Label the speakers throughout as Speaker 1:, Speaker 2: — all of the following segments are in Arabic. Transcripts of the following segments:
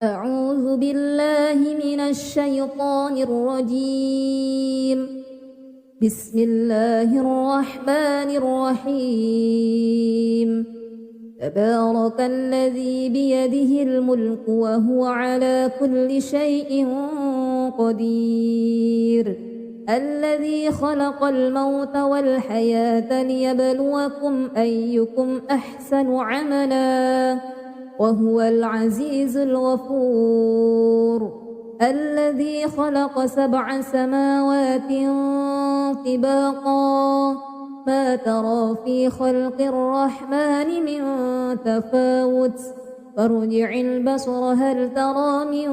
Speaker 1: أعوذ بالله من الشيطان الرجيم. بسم الله الرحمن الرحيم. تبارك الذي بيده الملك وهو على كل شيء قدير. الذي خلق الموت والحياة ليبلوكم أيكم أحسن عملا وهو العزيز الغفور. الذي خلق 7 سماوات طباقا ما ترى في خلق الرحمن من تفاوت فارجع البصر هل ترى من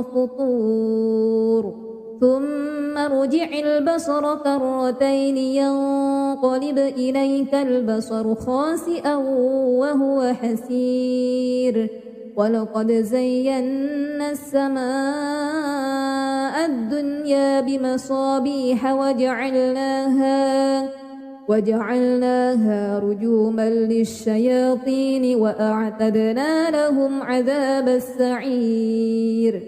Speaker 1: فطور ثم ارجع البصر كرتين ينقلب إليك البصر خاسئا وهو حسير. ولقد زينا السماء الدنيا بمصابيح وجعلناها رجوما للشياطين وأعتدنا لهم عذاب السعير.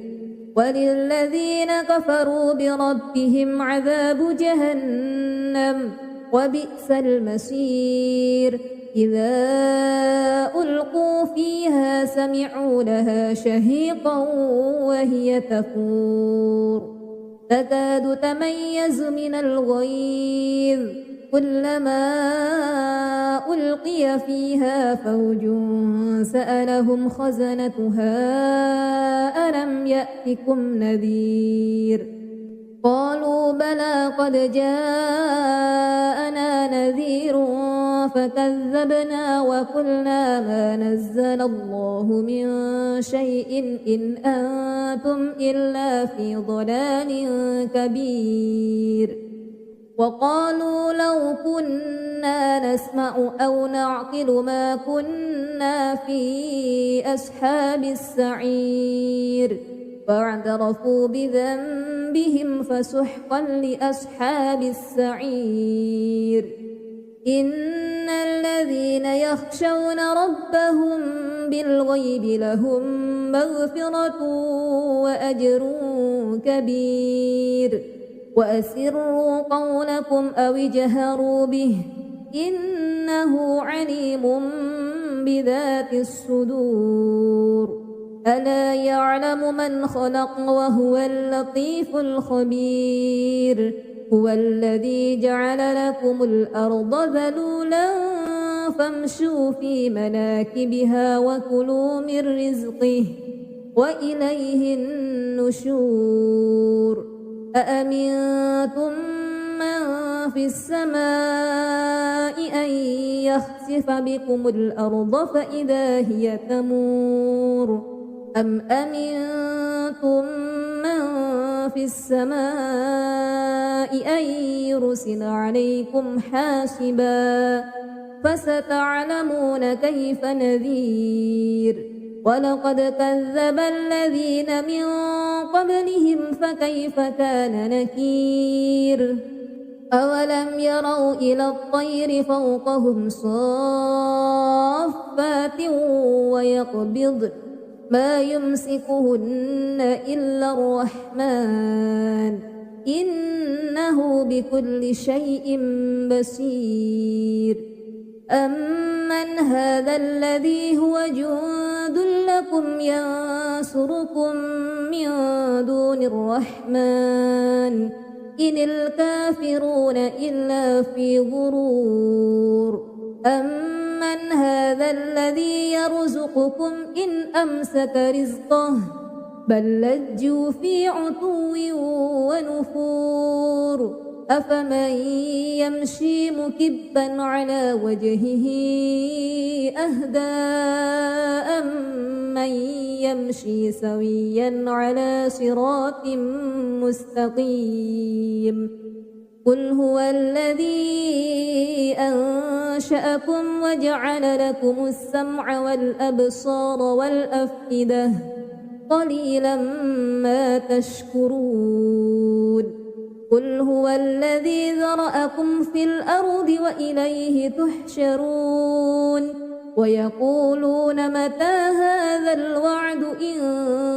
Speaker 1: وللذين كفروا بربهم عذاب جهنم وبئس المصير. إذا ألقوا فيها سمعوا لها شهيقا وهي تفور تكاد تميز من الغيظ كلما ألقي فيها فوج سألهم خزنتها ألم يأتكم نذير قالوا بلى قد جاءنا نذير فكذبنا وقلنا ما نزل الله من شيء إن أنتم إلا في ضلال كبير. وقالوا لو كنا نسمع أو نعقل ما كنا في أصحاب السعير فاعترفوا بذنبهم فسحقا لأصحاب السعير. إن الذين يخشون ربهم بالغيب لهم مغفرة وأجر كبير. وأسروا قولكم أو اجهروا به إنه عليم بذات الصدور. ألا يعلم من خلق وهو اللطيف الخبير. هو الذي جعل لكم الأرض ذلولا فامشوا في مناكبها وكلوا من رزقه وإليه النشور. أأمنتم من في السماء أن يخسف بكم الأرض فإذا هي تمور أم أمنتم من في السماء أن يرسل عليكم حاسبا فستعلمون كيف نذير. ولقد كذب الذين من قبلهم فكيف كان نكير. أولم يروا إلى الطير فوقهم صافات ويقبضن ما يمسكهن إلا الرحمن إنه بكل شيء بصير. أمن هذا الذي هو جند لكم ينصركم من دون الرحمن إن الكافرون إلا في غرور. أمن هذا الذي يرزقكم إن أمسك رزقه بل لجوا في عتو ونفور. أفمن يمشي مكبا على وجهه أهدى أمن يمشي سويا على صراط مستقيم. قل هو الذي أنشأكم وجعل لكم السمع والأبصار والأفئدة قليلا ما تشكرون. قل هو الذي ذرأكم في الأرض وإليه تحشرون. ويقولون متى هذا الوعد إن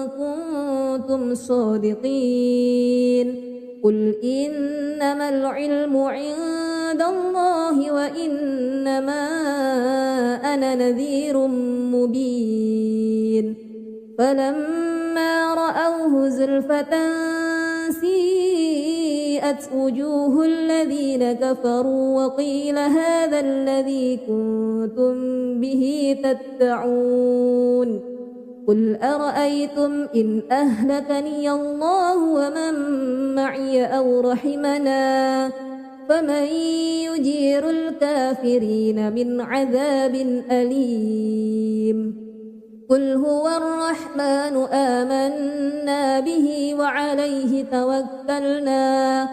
Speaker 1: كنتم صادقين قل إنما العلم عند الله وإنما أنا نذير مبين فلما رأوه زلفة سيئت وجوه الذين كفروا وقيل هذا الذي كنتم به تدعون قل أرأيتم إن أهلكني الله ومن معي أو رحمنا فمن يجير الكافرين من عذاب أليم قل هو الرحمن آمنا به وعليه توكلنا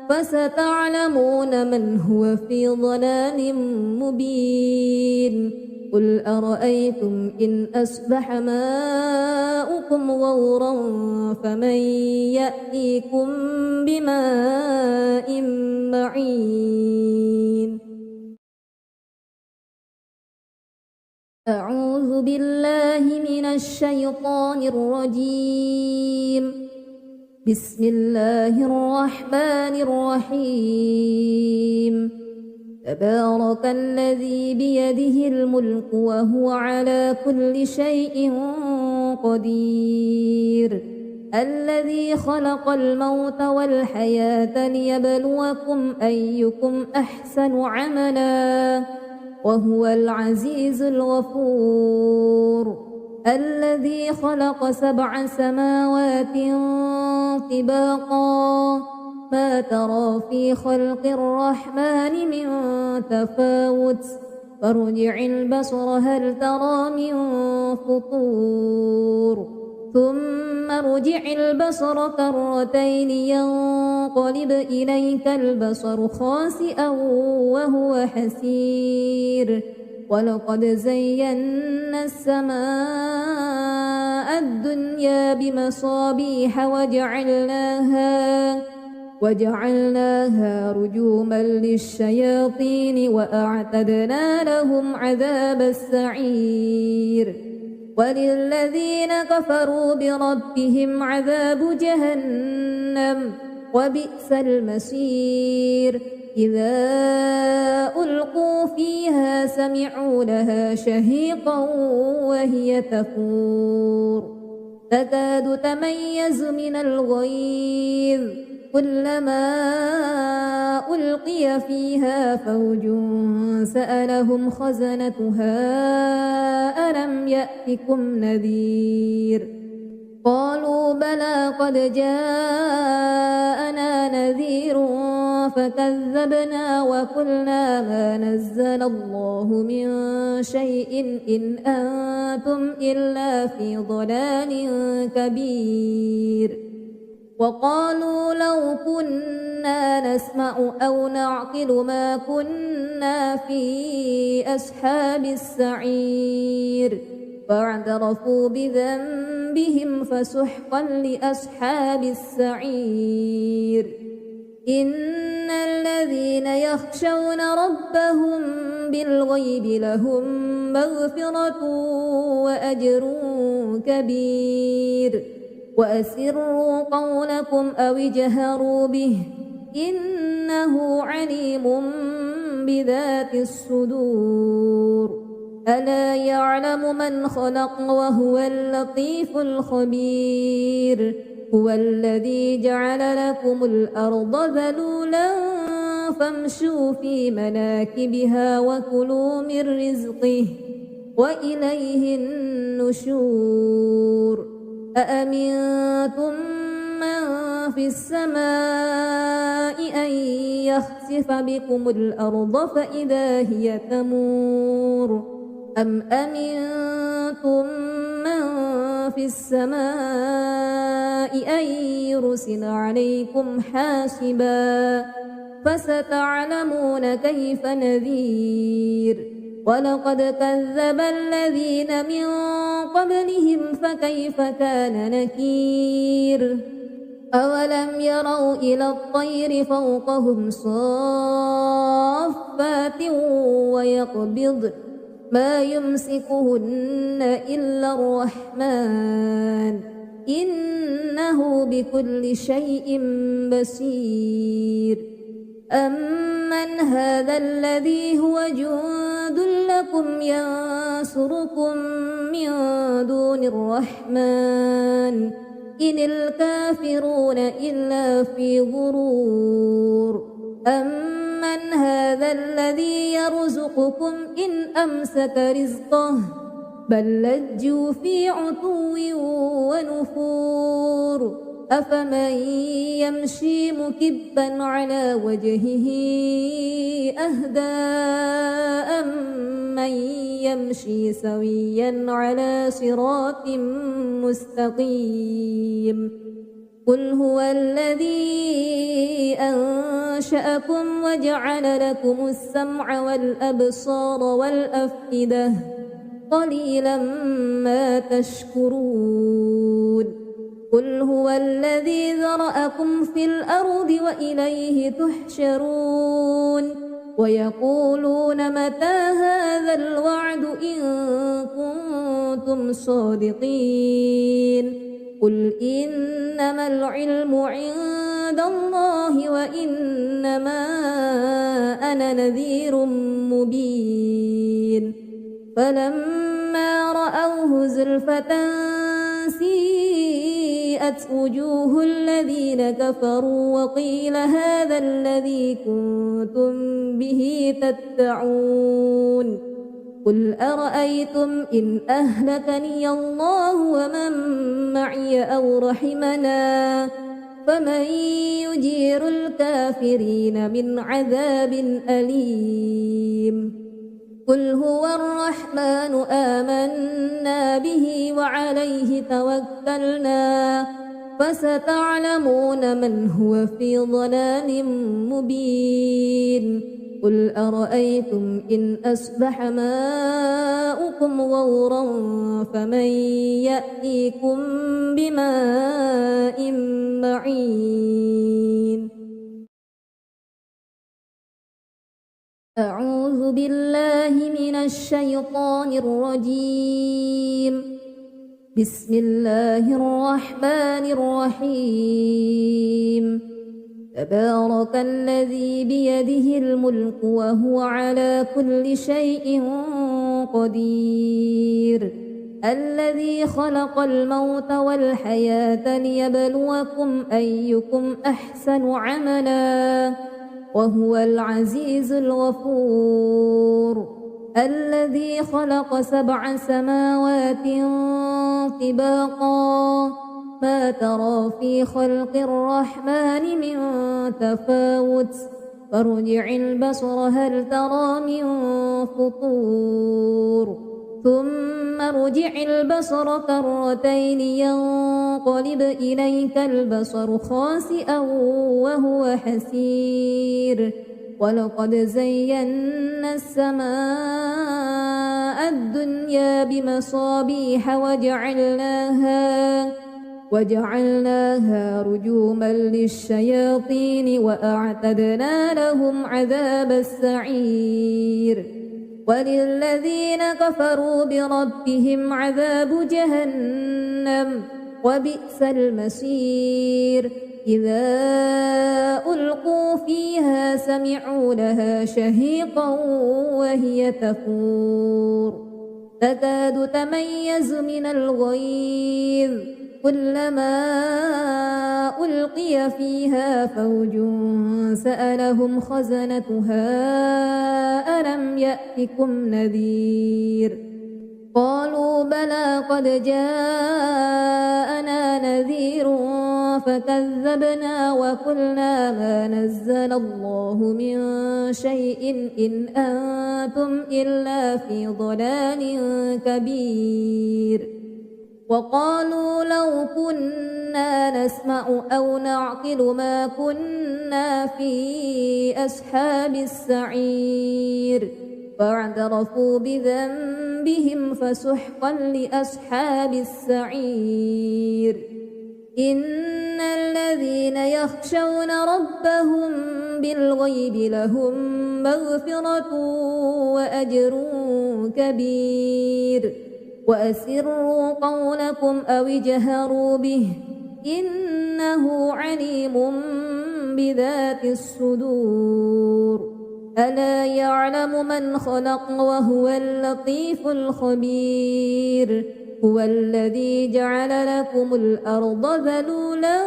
Speaker 1: فستعلمون من هو في ضلال مبين قل أرأيتم إن أصبح ماؤكم غورا فمن يأتيكم بماء معين أعوذ بالله من الشيطان الرجيم بسم الله الرحمن الرحيم تبارك الذي بيده الملك وهو على كل شيء قدير الذي خلق الموت والحياة ليبلوكم أيكم أحسن عملا وهو العزيز الغفور الذي خلق 7 سماوات طباقا ما ترى في خلق الرحمن من تفاوت فارجع البصر هل ترى من فطور ثم ارجع البصر كرتين ينقلب إليك البصر خاسئا وهو حسير ولقد زينا السماء الدنيا بمصابيح وجعلناها رجوما للشياطين وأعتدنا لهم عذاب السعير وللذين كفروا بربهم عذاب جهنم وبئس المصير إذا ألقوا فيها سمعوا لها شهيقا وهي تفور تكاد تميز من الغيظ كلما ألقي فيها فوج سألهم خزنتها ألم يأتكم نذير قالوا بلى قد جاءنا نذير فكذبنا وقلنا ما نزل الله من شيء إن أنتم إلا في ضلال كبير وقالوا لو كنا نسمع أو نعقل ما كنا في أصحاب السعير فاعترفوا بذنبهم فسحقا لأصحاب السعير إن الذين يخشون ربهم بالغيب لهم مغفرة وأجر كبير وأسروا قولكم أو اجهروا به إنه عليم بذات الصدور ألا يعلم من خلق وهو اللطيف الخبير هو الذي جعل لكم الأرض ذلولا فامشوا في مناكبها وكلوا من رزقه وإليه النشور أأمنتم من في السماء أن يخسف بكم الأرض فإذا هي تمور أم أمنتم من في السماء أن يرسل عليكم حاسبا فستعلمون كيف نذير ولقد كذب الذين من قبلهم فكيف كان نكير أولم يروا إلى الطير فوقهم صافات ما يمسكهن إلا الرحمن إنه بكل شيء بصير أمن هذا الذي هو جند لكم ينصركم من دون الرحمن إن الكافرون إلا في غرور أمن هذا الذي يرزقكم إن أمسك رزقه بل لجوا في عتو ونفور أفمن يمشي مكبا على وجهه أهدى أمن يمشي سويا على صراط مستقيم قل هو الذي أنشأكم وجعل لكم السمع والأبصار والأفئدة قليلا ما تشكرون قل هو الذي ذرأكم في الأرض وإليه تحشرون ويقولون متى هذا الوعد إن كنتم صادقين قل إنما العلم عند الله وإنما أنا نذير مبين فلما رأوه زلفة سيئت وجوه الذين كفروا وقيل هذا الذي كنتم به تدعون قل أرأيتم إن أهلكني الله ومن معي أو رحمنا فمن يجير الكافرين من عذاب أليم قل هو الرحمن آمنا به وعليه توكلنا فستعلمون من هو في ضلال مبين قل أرأيتم إن أصبح ماؤكم غورا فمن يأتيكم بماء معين أعوذ بالله من الشيطان الرجيم بسم الله الرحمن الرحيم تبارك الذي بيده الملك وهو على كل شيء قدير الذي خلق الموت والحياة ليبلوكم أيكم أحسن عملا وهو العزيز الغفور الذي خلق 7 سماوات طباقا ما ترى في خلق الرحمن من تفاوت فارجع البصر هل ترى من فطور ثم ارجع البصر كرتين ينقلب إليك البصر خاسئا وهو حسير ولقد زينا السماء الدنيا بمصابيح وجعلناها رجوما للشياطين وأعتدنا لهم عذاب السعير وللذين كفروا بربهم عذاب جهنم وبئس المصير إذا ألقوا فيها سمعوا لها شهيقا وهي تفور تكاد تميز من الغيظ كلما ألقي فيها فوج سألهم خزنتها ألم يأتكم نذير قالوا بلى قد جاءنا نذير فكذبنا وقلنا ما نزل الله من شيء إن أنتم إلا في ضلال كبير وقالوا لو كنا نسمع أو نعقل ما كنا في أصحاب السعير فاعترفوا بذنبهم فسحقا لأصحاب السعير إن الذين يخشون ربهم بالغيب لهم مغفرة وأجر كبير وأسروا قولكم أو اجهروا به إنه عليم بذات الصدور ألا يعلم من خلق وهو اللطيف الخبير هو الذي جعل لكم الأرض ذلولا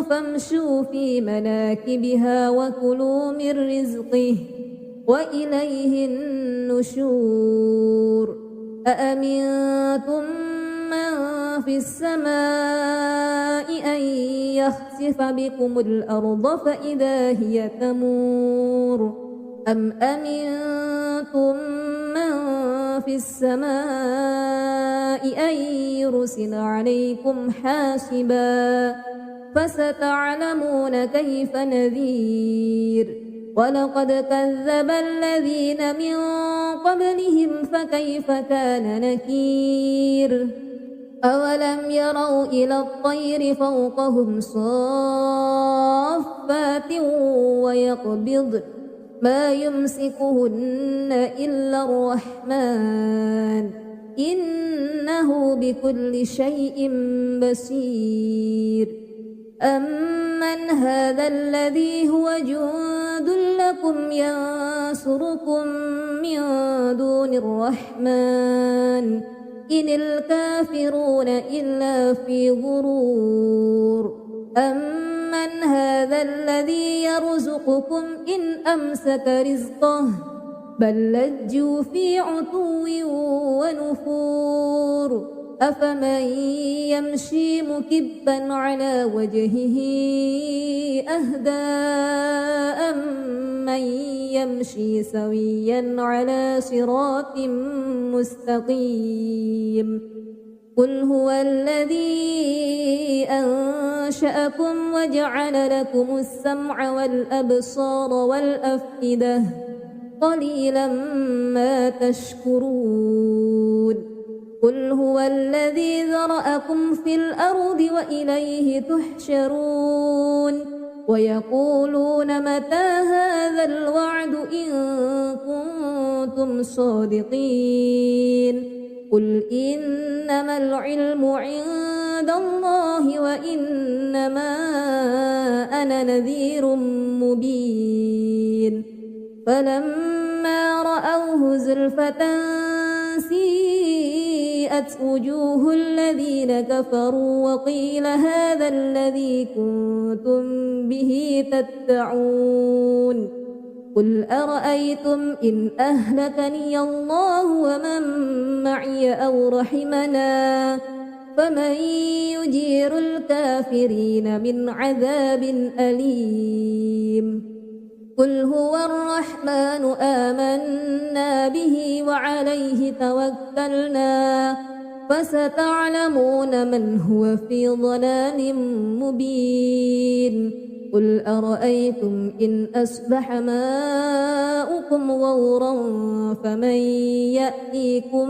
Speaker 1: فامشوا في مناكبها وكلوا من رزقه وإليه النشور أأمنتم من في السماء أن يخسف بكم الأرض فإذا هي تمور أم أمنتم من في السماء أن يرسل عليكم حاسبا فستعلمون كيف نذير ولقد كذب الذين من قبلهم فكيف كان نكير أولم يروا إلى الطير فوقهم صافات ويقبضن ما يمسكهن إلا الرحمن إنه بكل شيء بصير أمن هذا الذي هو جند لكم ينصركم من دون الرحمن إن الكافرون إلا في غرور أمن هذا الذي يرزقكم إن أمسك رزقه بل لجوا في عتو ونفور أفمن يمشي مكبا على وجهه أهدى أمن يمشي سويا على صراط مستقيم قل هو الذي أنشأكم وجعل لكم السمع والأبصار والأفئدة قليلا ما تشكرون قل هو الذي ذرأكم في الأرض وإليه تحشرون ويقولون متى هذا الوعد إن كنتم صادقين قل إنما العلم عند الله وإنما أنا نذير مبين فلما رأوه زلفة سيئت وجوه الذين كفروا وقيل هذا الذي كنتم به تدعون قل أرأيتم إن أهلكني الله ومن معي أو رحمنا فمن يجير الكافرين من عذاب أليم قل هو الرحمن آمنا به وعليه توكلنا فستعلمون من هو في ضلال مبين قل أرأيتم إن أصبح ماؤكم غورا فمن يأتيكم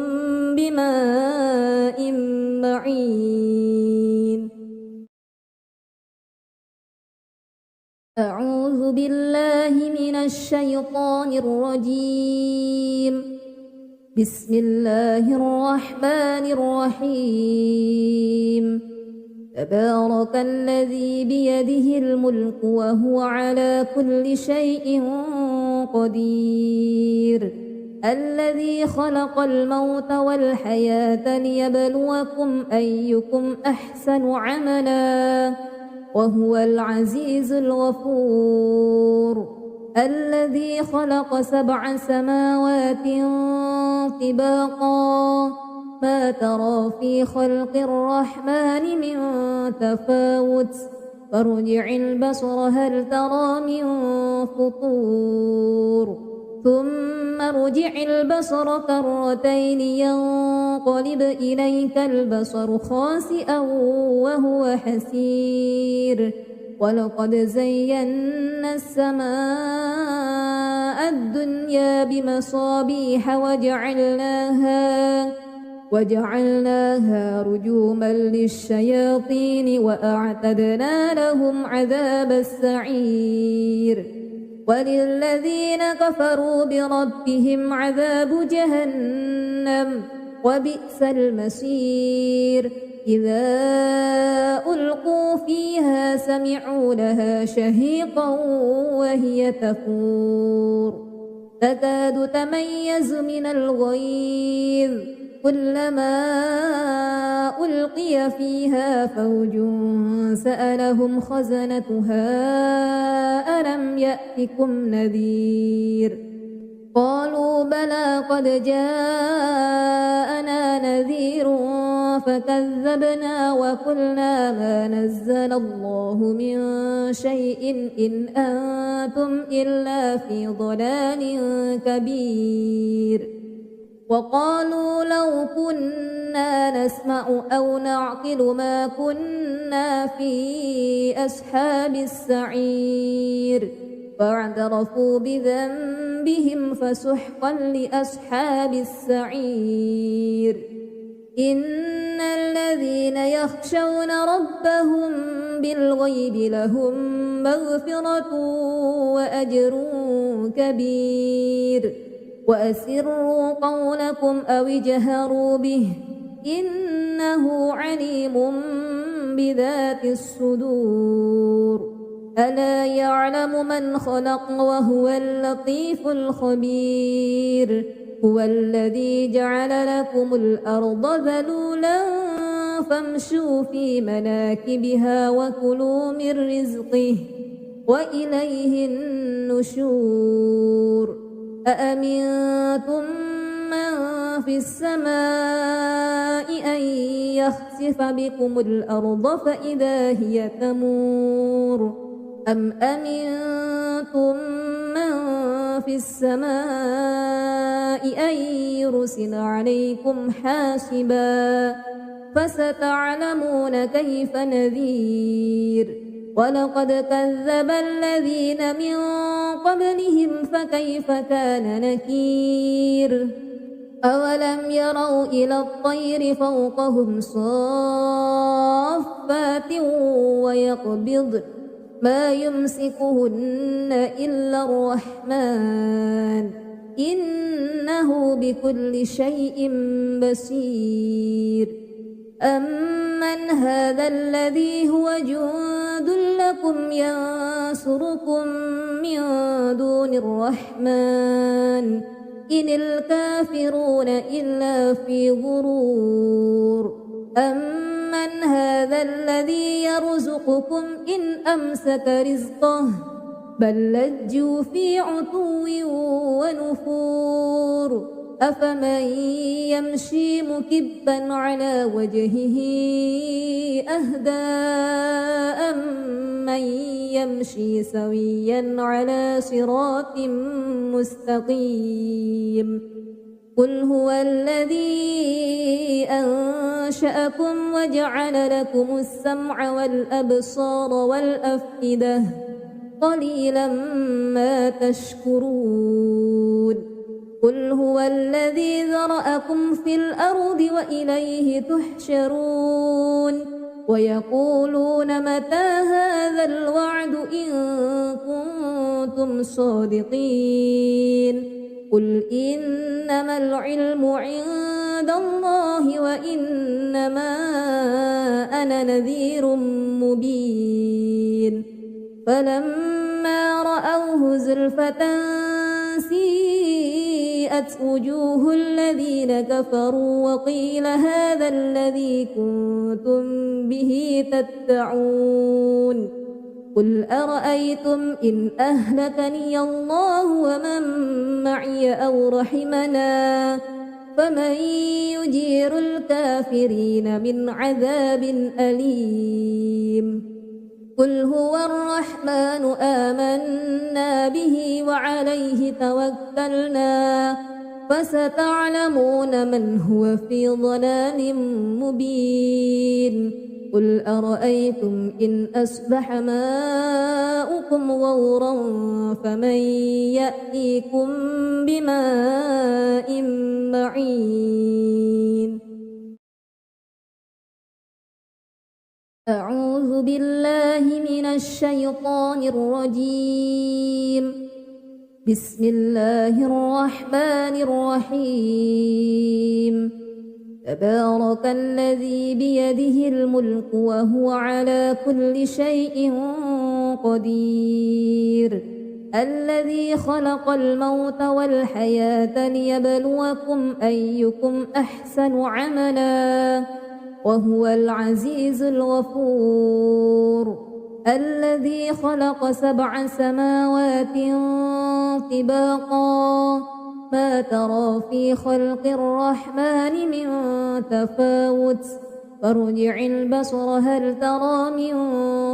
Speaker 1: بماء معين أعوذ بالله من الشيطان الرجيم بسم الله الرحمن الرحيم تبارك الذي بيده الملك وهو على كل شيء قدير الذي خلق الموت والحياة ليبلوكم أيكم أحسن عملا وهو العزيز الغفور الذي خلق 7 سماوات طباقا ما ترى في خلق الرحمن من تفاوت فارجع البصر هل ترى من فطور ثم ارجع البصر كرتين ينقلب إليك البصر خاسئا وهو حسير ولقد زينا السماء الدنيا بمصابيح وجعلناها رجوما للشياطين وأعتدنا لهم عذاب السعير وللذين كفروا بربهم عذاب جهنم وبئس المصير إذا ألقوا فيها سمعوا لها شهيقا وهي تفور تكاد تميز من الغيظ كلما ألقي فيها فوج سألهم خزنتها ألم يأتكم نذير قالوا بلى قد جاءنا نذير فكذبنا وقلنا ما نزل الله من شيء إن أنتم إلا في ضلال كبير وقالوا لو كنا نسمع أو نعقل ما كنا في أصحاب السعير فاعترفوا بذنبهم فسحقا لأصحاب السعير إن الذين يخشون ربهم بالغيب لهم مغفرة وأجر كبير وأسروا قولكم أو اجهروا به إنه عليم بذات الصدور ألا يعلم من خلق وهو اللطيف الخبير هو الذي جعل لكم الأرض ذلولا فامشوا في مناكبها وكلوا من رزقه وإليه النشور أأمنتم من في السماء أن يخسف بكم الأرض فإذا هي تمور أم أمنتم من في السماء أن يرسل عليكم حاسبا فستعلمون كيف نذير ولقد كذب الذين من قبلهم فكيف كان نكير أولم يروا إلى الطير فوقهم صافات ويقبضن ما يمسكهن إلا الرحمن إنه بكل شيء بصير أمن هذا الذي هو جند لكم ينصركم من دون الرحمن إن الكافرون إلا في غرور أمن هذا الذي يرزقكم إن أمسك رزقه بل لجوا في عتو ونفور أفمن يمشي مكبا على وجهه أهدى أمن يمشي سويا على صراط مستقيم قل هو الذي أنشأكم وجعل لكم السمع والأبصار والأفئدة قليلا ما تشكرون قل هو الذي ذرأكم في الأرض وإليه تحشرون ويقولون متى هذا الوعد إن كنتم صادقين قل إنما العلم عند الله وإنما أنا نذير مبين فلما رأوه زلفة سيئت وجوه الذين كفروا وقيل هذا الذي كنتم به تدعون قل أرأيتم إن أهلكني الله ومن معي أو رحمنا فمن يجير الكافرين من عذاب أليم قل هو الرحمن آمنا به وعليه توكلنا فستعلمون من هو في ضلال مبين قل أرأيتم إن أصبح ماؤكم غورا فمن يأتيكم بماء معين أعوذ بالله من الشيطان الرجيم بسم الله الرحمن الرحيم تبارك الذي بيده الملك وهو على كل شيء قدير الذي خلق الموت والحياة ليبلوكم أيكم أحسن عملا وهو العزيز الغفور الذي خلق 7 سماوات طباقا ما ترى في خلق الرحمن من تفاوت فارجع البصر هل ترى من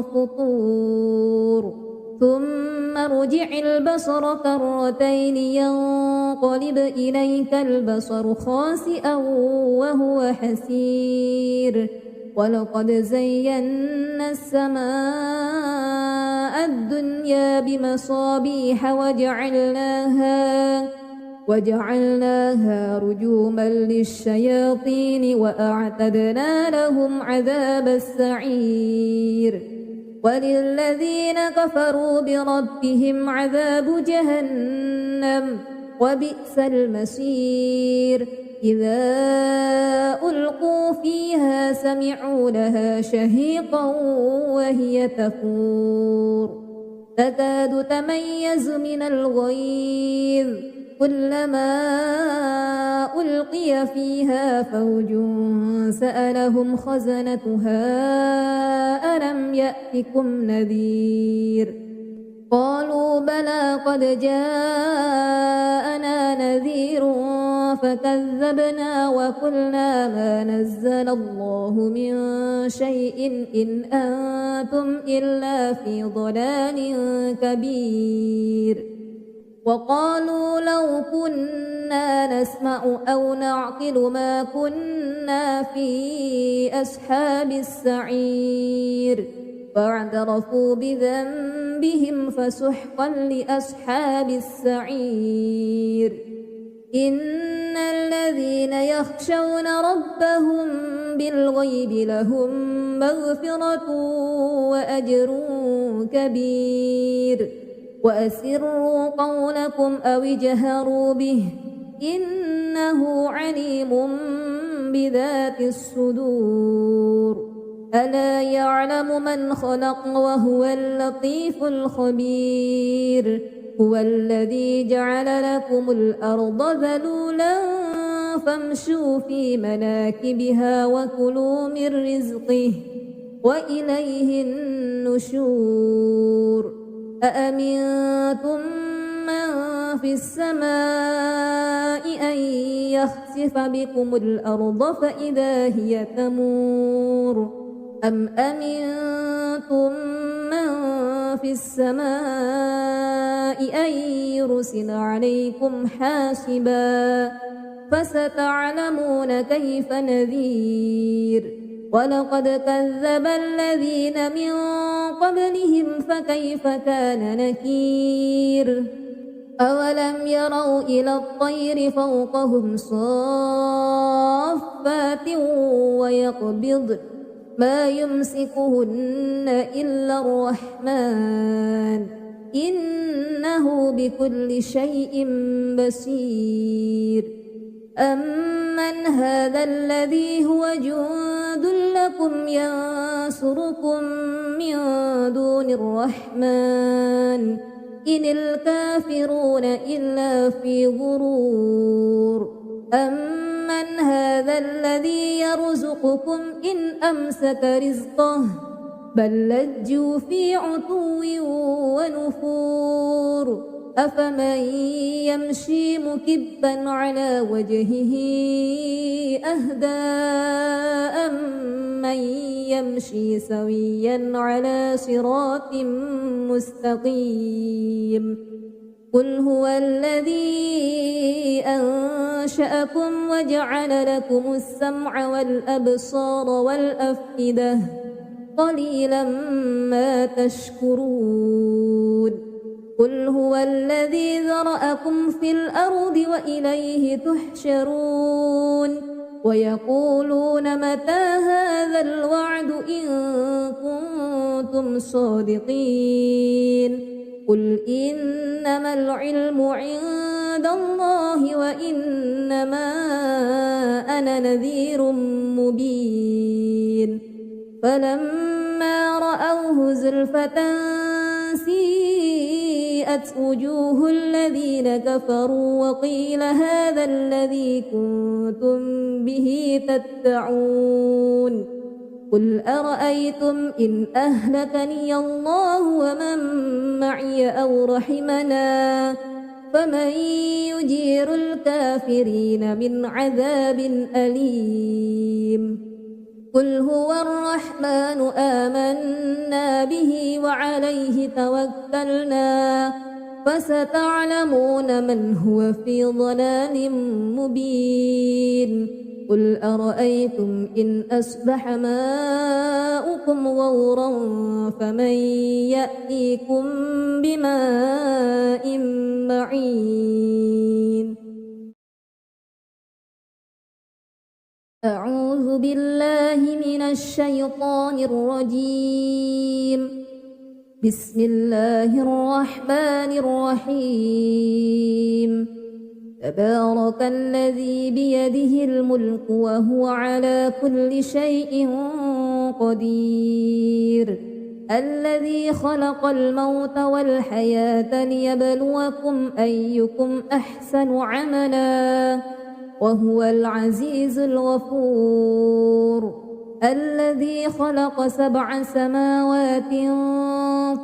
Speaker 1: فطور ثم ارجع البصر كرتين ينقلب إليك البصر خاسئا وهو حسير ولقد زينا السماء الدنيا بمصابيح وجعلناها رجوما للشياطين وأعتدنا لهم عذاب السعير وللذين كفروا بربهم عذاب جهنم وبئس المصير إذا ألقوا فيها سمعوا لها شهيقا وهي تفور تكاد تميز من الغيظ كلما ألقي فيها فوج سألهم خزنتها ألم يأتكم نذير قالوا بلى قد جاءنا نذير فكذبنا وقلنا ما نزل الله من شيء إن أنتم إلا في ضلال كبير وقالوا لو كنا نسمع أو نعقل ما كنا في أصحاب السعير فاعترفوا بذنبهم فسحقا لأصحاب السعير إن الذين يخشون ربهم بالغيب لهم مغفرة وأجر كبير وأسروا قولكم أو اجهروا به إنه عليم بذات الصدور ألا يعلم من خلق وهو اللطيف الخبير هو الذي جعل لكم الأرض ذلولا فامشوا في مناكبها وكلوا من رزقه وإليه النشور أأمنتم من في السماء أن يخسف بكم الأرض فإذا هي تمور أم أمنتم من في السماء أن يرسل عليكم حاسبا فستعلمون كيف نذير ولقد كذب الذين من قبلهم فكيف كان نكير أولم يروا إلى الطير فوقهم صافات ويقبضن ما يمسكهن إلا الرحمن إنه بكل شيء بصير أمن هذا الذي هو جند لكم ينصركم من دون الرحمن إن الكافرون إلا في غرور أمن هذا الذي يرزقكم إن أمسك رزقه بل لجوا في عتو ونفور أفمن يمشي مكبا على وجهه أهدى أمن يمشي سويا على صراط مستقيم قل هو الذي أنشأكم وجعل لكم السمع والأبصار والأفئدة قليلا ما تشكرون قل هو الذي ذرأكم في الأرض وإليه تحشرون ويقولون متى هذا الوعد إن كنتم صادقين قل إنما العلم عند الله وإنما أنا نذير مبين فلما رأوه زلفة سيئت وجوه الذين كفروا وقيل هذا الذي كنتم به تدعون قل أرأيتم إن أهلكني الله ومن معي أو رحمنا فمن يجير الكافرين من عذاب أليم قل هو الرحمن آمنا به وعليه توكلنا فستعلمون من هو في ضلال مبين قل أرأيتم إن أصبح ماؤكم غورا فمن يأتيكم بماء معين أعوذ بالله من الشيطان الرجيم بسم الله الرحمن الرحيم تبارك الذي بيده الملك وهو على كل شيء قدير الذي خلق الموت والحياة ليبلوكم أيكم أحسن عملا وهو العزيز الغفور الذي خلق 7 سماوات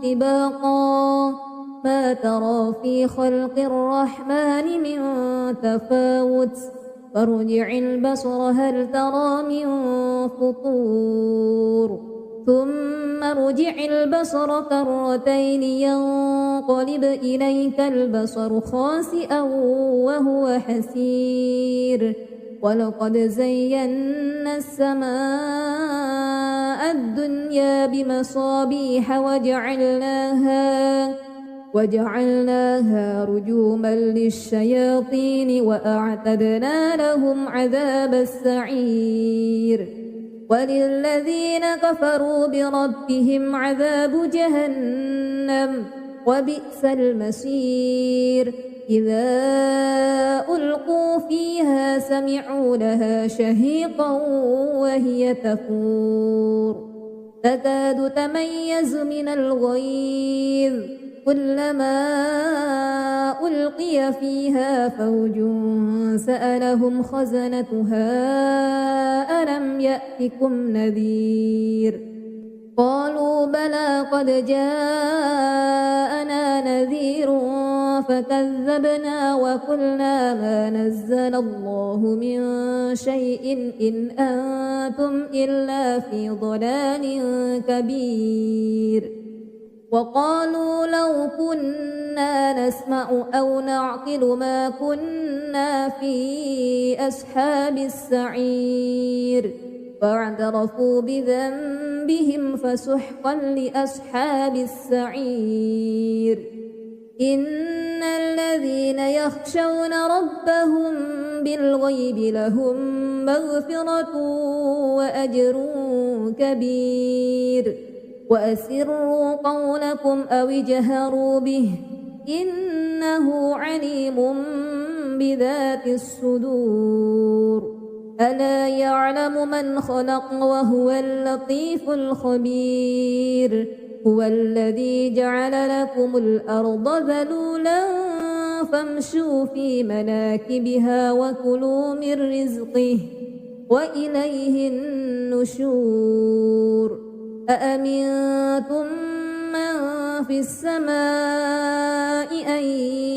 Speaker 1: طباقا ما ترى في خلق الرحمن من تفاوت فارجع البصر هل ترى من فطور ثم ارجع البصر كرتين ينقلب إليك البصر خاسئا وهو حسير ولقد زينا السماء الدنيا بمصابيح وجعلناها رجوما للشياطين وأعتدنا لهم عذاب السعير وللذين كفروا بربهم عذاب جهنم وبئس المصير إذا ألقوا فيها سمعوا لها شهيقا وهي تفور تكاد تميز من الغيظ كلما ألقي فيها فوج سألهم خزنتها ألم يأتكم نذير قالوا بلى قد جاءنا نذير فكذبنا وقلنا ما نزل الله من شيء إن أنتم إلا في ضلال كبير وقالوا لو كنا نسمع أو نعقل ما كنا في أصحاب السعير فاعترفوا بذنبهم فسحقا لأصحاب السعير إن الذين يخشون ربهم بالغيب لهم مغفرة وأجر كبير وأسروا قولكم أو اجهروا به إنه عليم بذات الصدور ألا يعلم من خلق وهو اللطيف الخبير هو الذي جعل لكم الأرض ذلولا فامشوا في مناكبها وكلوا من رزقه وإليه النشور أأمنتم من في السماء أن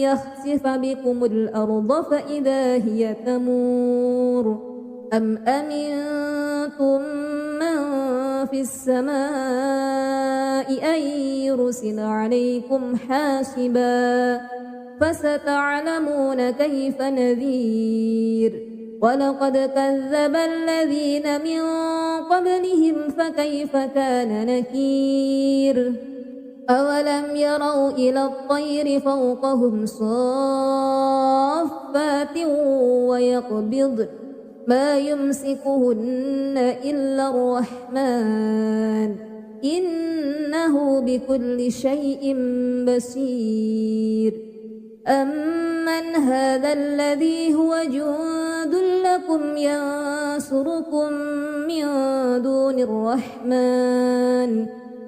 Speaker 1: يخسف بكم الأرض فإذا هي تمور أم أمنتم من في السماء أن يرسل عليكم حاسبا فستعلمون كيف نذير ولقد كذب الذين من قبلهم فكيف كان نكير أولم يروا إلى الطير فوقهم صافات ويقبضن ما يمسكهن إلا الرحمن إنه بكل شيء بصير أمن هذا الذي هو جند لكم ينصركم من دون الرحمن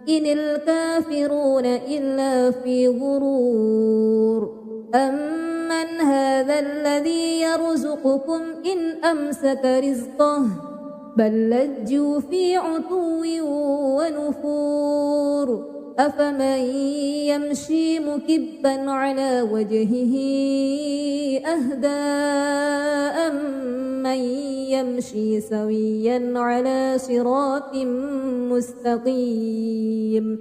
Speaker 1: إن الكافرون إلا في غرور أمن هذا الذي يرزقكم إن أمسك رزقه بل لجوا في عتو ونفور أفمن يمشي مكبا على وجهه أهدى أمن يمشي سويا على صراط مستقيم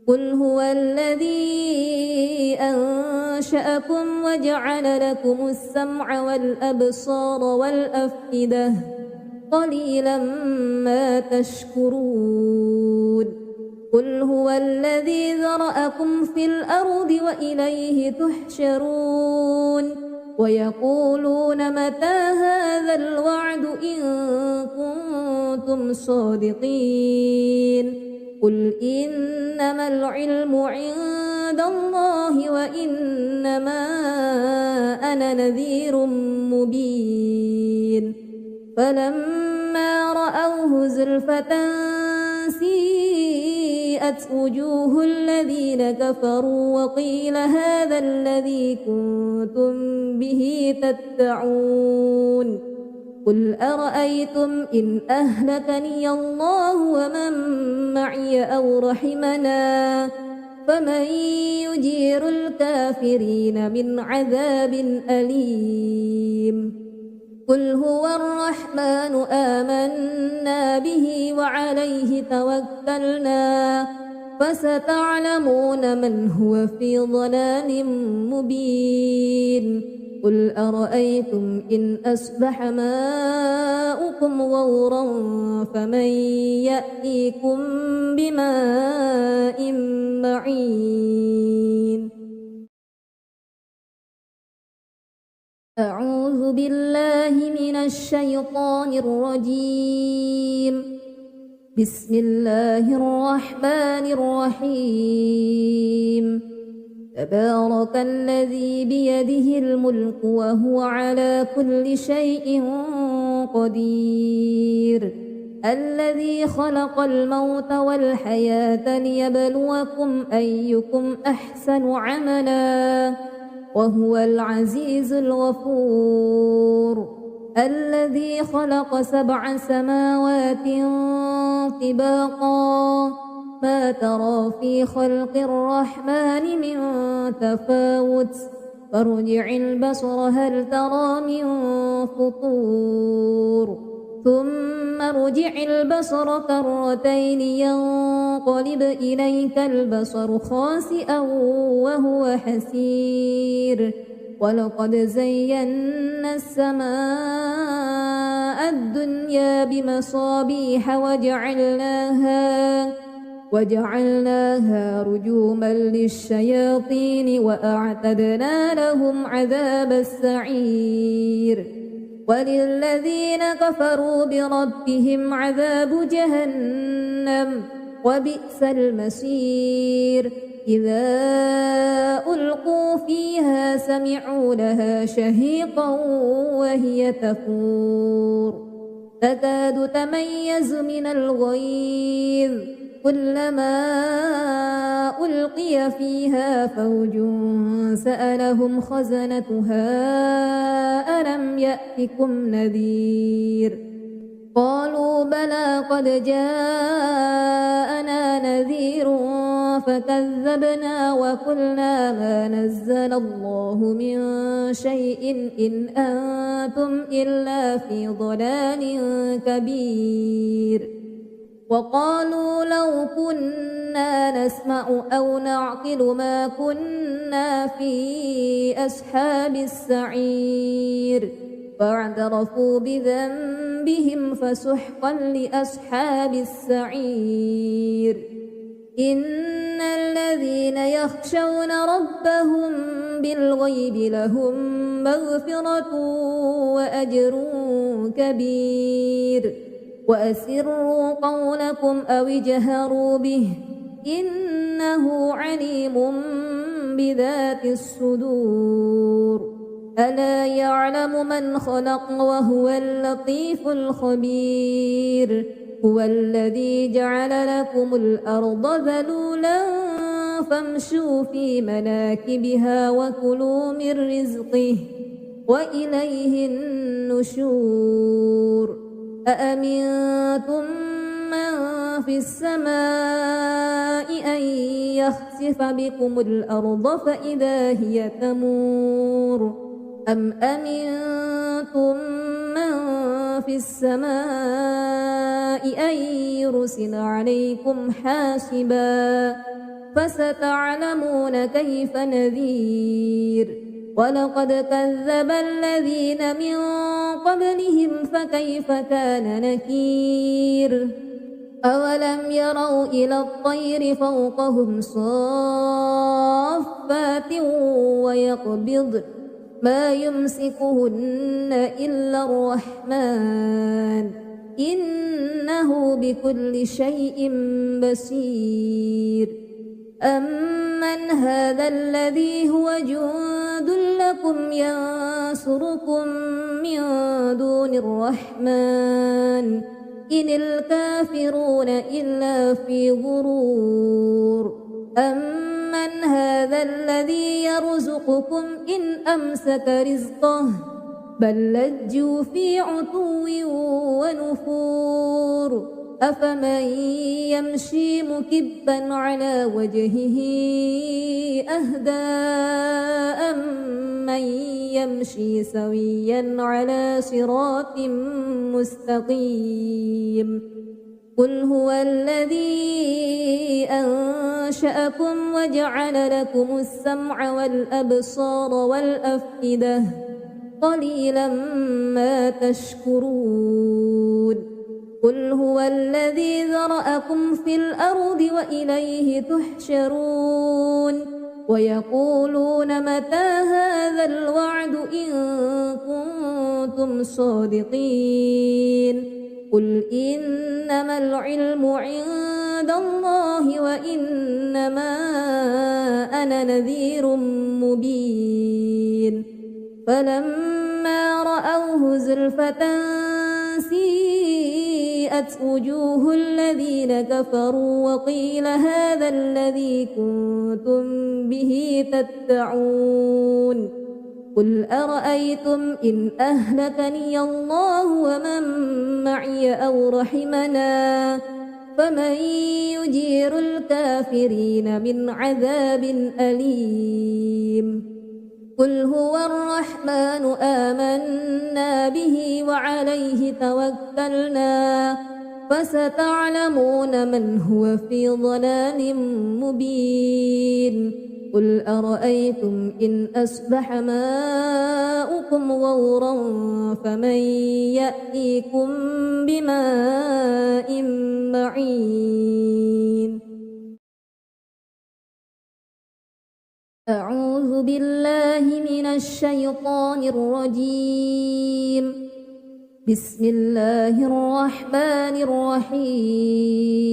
Speaker 1: قل هو الذي أنشأكم وجعل لكم السمع والأبصار والأفئدة قليلا ما تشكرون قل هو الذي ذرأكم في الأرض وإليه تحشرون ويقولون متى هذا الوعد إن كنتم صادقين قل إنما العلم عند الله وإنما أنا نذير مبين فلما رأوه زلفة سيئت وجوه الذين كفروا وقيل هذا الذي كنتم به تدعون قل أرأيتم إن أهلكني الله ومن معي أو رحمنا فمن يجير الكافرين من عذاب أليم قل هو الرحمن آمنا به وعليه توكلنا فستعلمون من هو في ضلال مبين قل أرأيتم إن أصبح ماؤكم غورا فمن يأتيكم بماء معين أعوذ بالله من الشيطان الرجيم بسم الله الرحمن الرحيم تبارك الذي بيده الملك وهو على كل شيء قدير الذي خلق الموت والحياة ليبلوكم أيكم أحسن عملا وهو العزيز الغفور الذي خلق 7 سماوات طباقا ما ترى في خلق الرحمن من تفاوت فارجع البصر هل ترى من فطور ثم ارجع البصر كرتين ينقلب إليك البصر خاسئا وهو حسير ولقد زينا السماء الدنيا بمصابيح وجعلناها رجوما للشياطين وأعتدنا لهم عذاب السعير وللذين كفروا بربهم عذاب جهنم وبئس المصير إذا ألقوا فيها سمعوا لها شهيقا وهي تفور تكاد تميز من الغيظ كلما ألقي فيها فوج سألهم خزنتها ألم يأتكم نذير قالوا بلى قد جاءنا نذير فكذبنا وقلنا ما نزل الله من شيء إن أنتم إلا في ضلال كبير وقالوا لو كنا نسمع أو نعقل ما كنا في أصحاب السعير فاعترفوا بذنبهم فسحقا لأصحاب السعير إن الذين يخشون ربهم بالغيب لهم مغفرة وأجر كبير وأسروا قولكم أو اجهروا به إن إنه عليم بذات الصدور ألا يعلم من خلق وهو اللطيف الخبير هو الذي جعل لكم الأرض ذلولا فامشوا في مناكبها وكلوا من رزقه وإليه النشور أأمنتم من في السماء أن يخسف بكم الأرض فإذا هي تمور أم أمنتم من في السماء أن يرسل عليكم حاسبا فستعلمون كيف نذير ولقد كذب الذين من قبلهم فكيف كان نكير أولم يروا إلى الطير فوقهم صافات ويقبضن ما يمسكهن إلا الرحمن إنه بكل شيء بصير أمن هذا الذي هو جند لكم ينصركم من دون الرحمن إن الكافرون إلا في غرور أمن هذا الذي يرزقكم إن أمسك رزقه بل لجوا في عتو ونفور أفمن يمشي مكبا على وجهه أهدى أمن يمشي سويا على صراط مستقيم قل هو الذي أنشأكم وجعل لكم السمع والأبصار والأفئدة قليلا ما تشكرون قل هو الذي ذرأكم في الأرض وإليه تحشرون ويقولون متى هذا الوعد إن كنتم صادقين قل إنما العلم عند الله وإنما أنا نذير مبين فلما رأوه زلفة سيئت وجوه الذين كفروا وقيل هذا الذي كنتم به تدعون قل أرأيتم إن أهلكني الله ومن معي أو رحمنا فمن يجير الكافرين من عذاب أليم قل هو الرحمن آمنا به وعليه توكلنا فستعلمون من هو في ضلال مبين قل أرأيتم إن أصبح ماؤكم غورا فمن يأتيكم بماء معين أعوذ بالله من الشيطان الرجيم بسم الله الرحمن الرحيم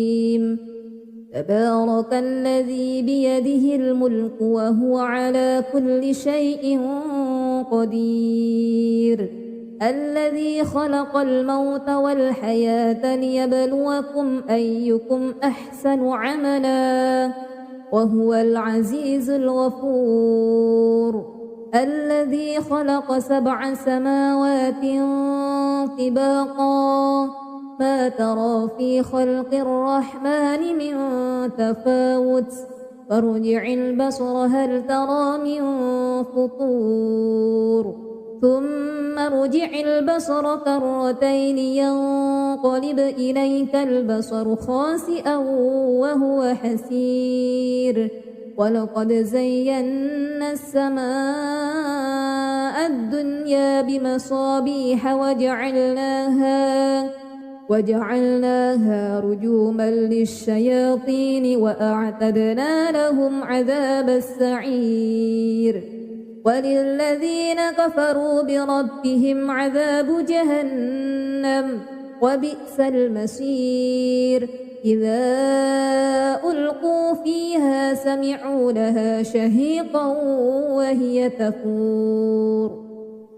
Speaker 1: تبارك الذي بيده الملك وهو على كل شيء قدير الذي خلق الموت والحياة ليبلوكم أيكم أحسن عملا وهو العزيز الغفور الذي خلق 7 سماوات طباقا ما ترى في خلق الرحمن من تفاوت فارجع البصر هل ترى من فطور ثم ارجع البصر كرتين ينقلب إليك البصر خاسئا وهو حسير ولقد زينا السماء الدنيا بمصابيح وجعلناها رجوما للشياطين وأعتدنا لهم عذاب السعير وللذين كفروا بربهم عذاب جهنم وبئس المصير إذا ألقوا فيها سمعوا لها شهيقا وهي تفور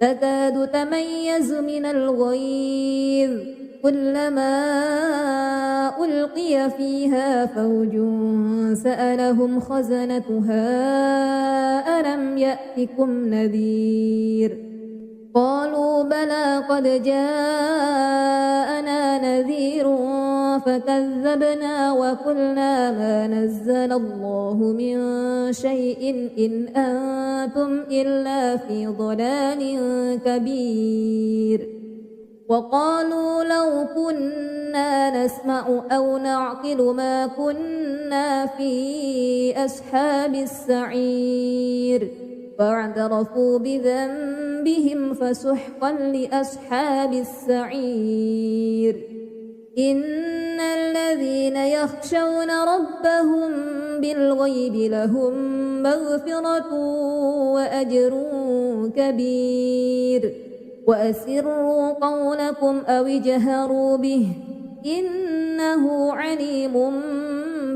Speaker 1: تكاد تميز من الغيظ كلما ألقي فيها فوج سألهم خزنتها ألم يأتكم نذير قالوا بلى قد جاءنا نذير فكذبنا وقلنا ما نزل الله من شيء إن أنتم إلا في ضلال كبير وقالوا لو كنا نسمع أو نعقل ما كنا في أصحاب السعير فاعترفوا بذنبهم فسحقا لأصحاب السعير إن الذين يخشون ربهم بالغيب لهم مغفرة وأجر كبير وأسروا قولكم أو اجهروا به إنه عليم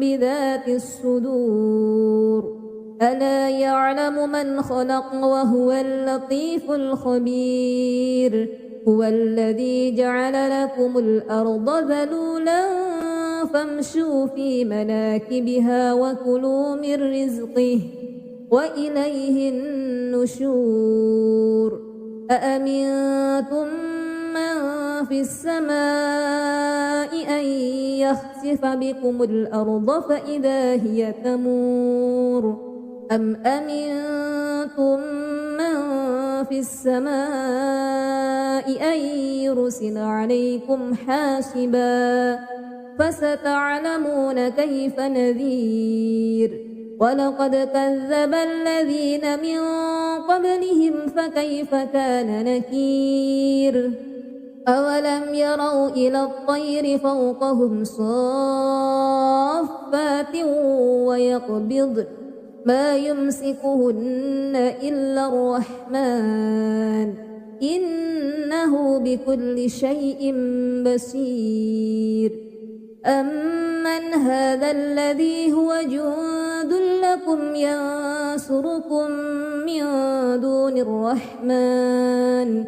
Speaker 1: بذات الصدور ألا يعلم من خلق وهو اللطيف الخبير هو الذي جعل لكم الأرض ذلولا فامشوا في مناكبها وكلوا من رزقه وإليه النشور أأمنتم من في السماء أن يخسف بكم الأرض فإذا هي تمور أم أمنتم من في السماء أن يرسل عليكم حاسبا فستعلمون كيف نذير ولقد كذب الذين من قبلهم فكيف كان نكير أولم يروا إلى الطير فوقهم صافات ويقبضن ما يمسكهن إلا الرحمن إنه بكل شيء بصير أمن هذا الذي هو جند لكم ينصركم من دون الرحمن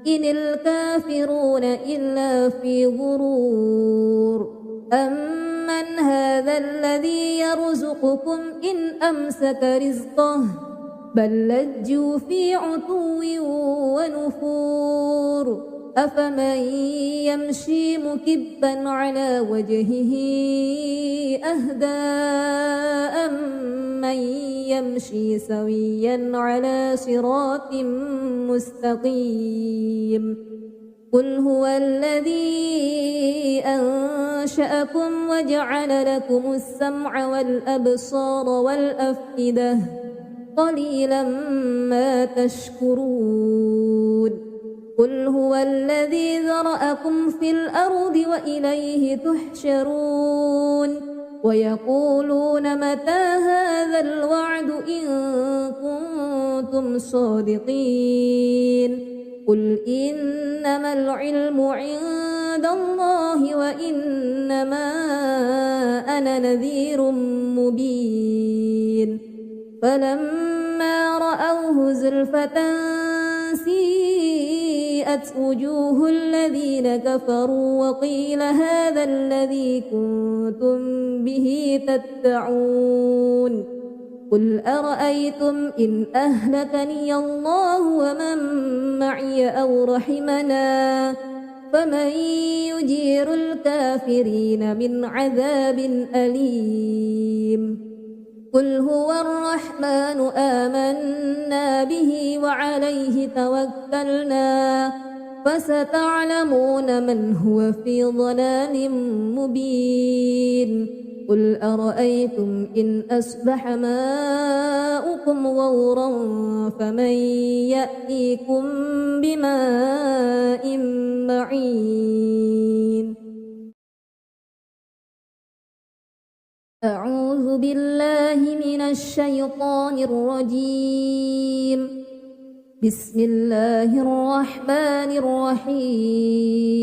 Speaker 1: إن الكافرون إلا في غرور أمن هذا الذي يرزقكم إن أمسك رزقه بل لجوا في عتو ونفور أفمن يمشي مكبا على وجهه أهدى أمن يمشي سويا على صراط مستقيم قل هو الذي أنشأكم وجعل لكم السمع والأبصار والأفئدة قليلا ما تشكرون قل هو الذي ذرأكم في الأرض وإليه تحشرون ويقولون متى هذا الوعد إن كنتم صادقين قل إنما العلم عند الله وإنما أنا نذير مبين فلما رأوه زلفة سيئت وجوه الذين كفروا وقيل هذا الذي كنتم به تدعون قل أرأيتم إن أهلكني الله ومن معي أو رحمنا فمن يجير الكافرين من عذاب أليم قل هو الرحمن آمنا به وعليه توكلنا فستعلمون من هو في ضلال مبين قل أرأيتم إن أصبح ماؤكم غورا فمن يأتيكم بماء معين أعوذ بالله من الشيطان الرجيم بسم الله الرحمن الرحيم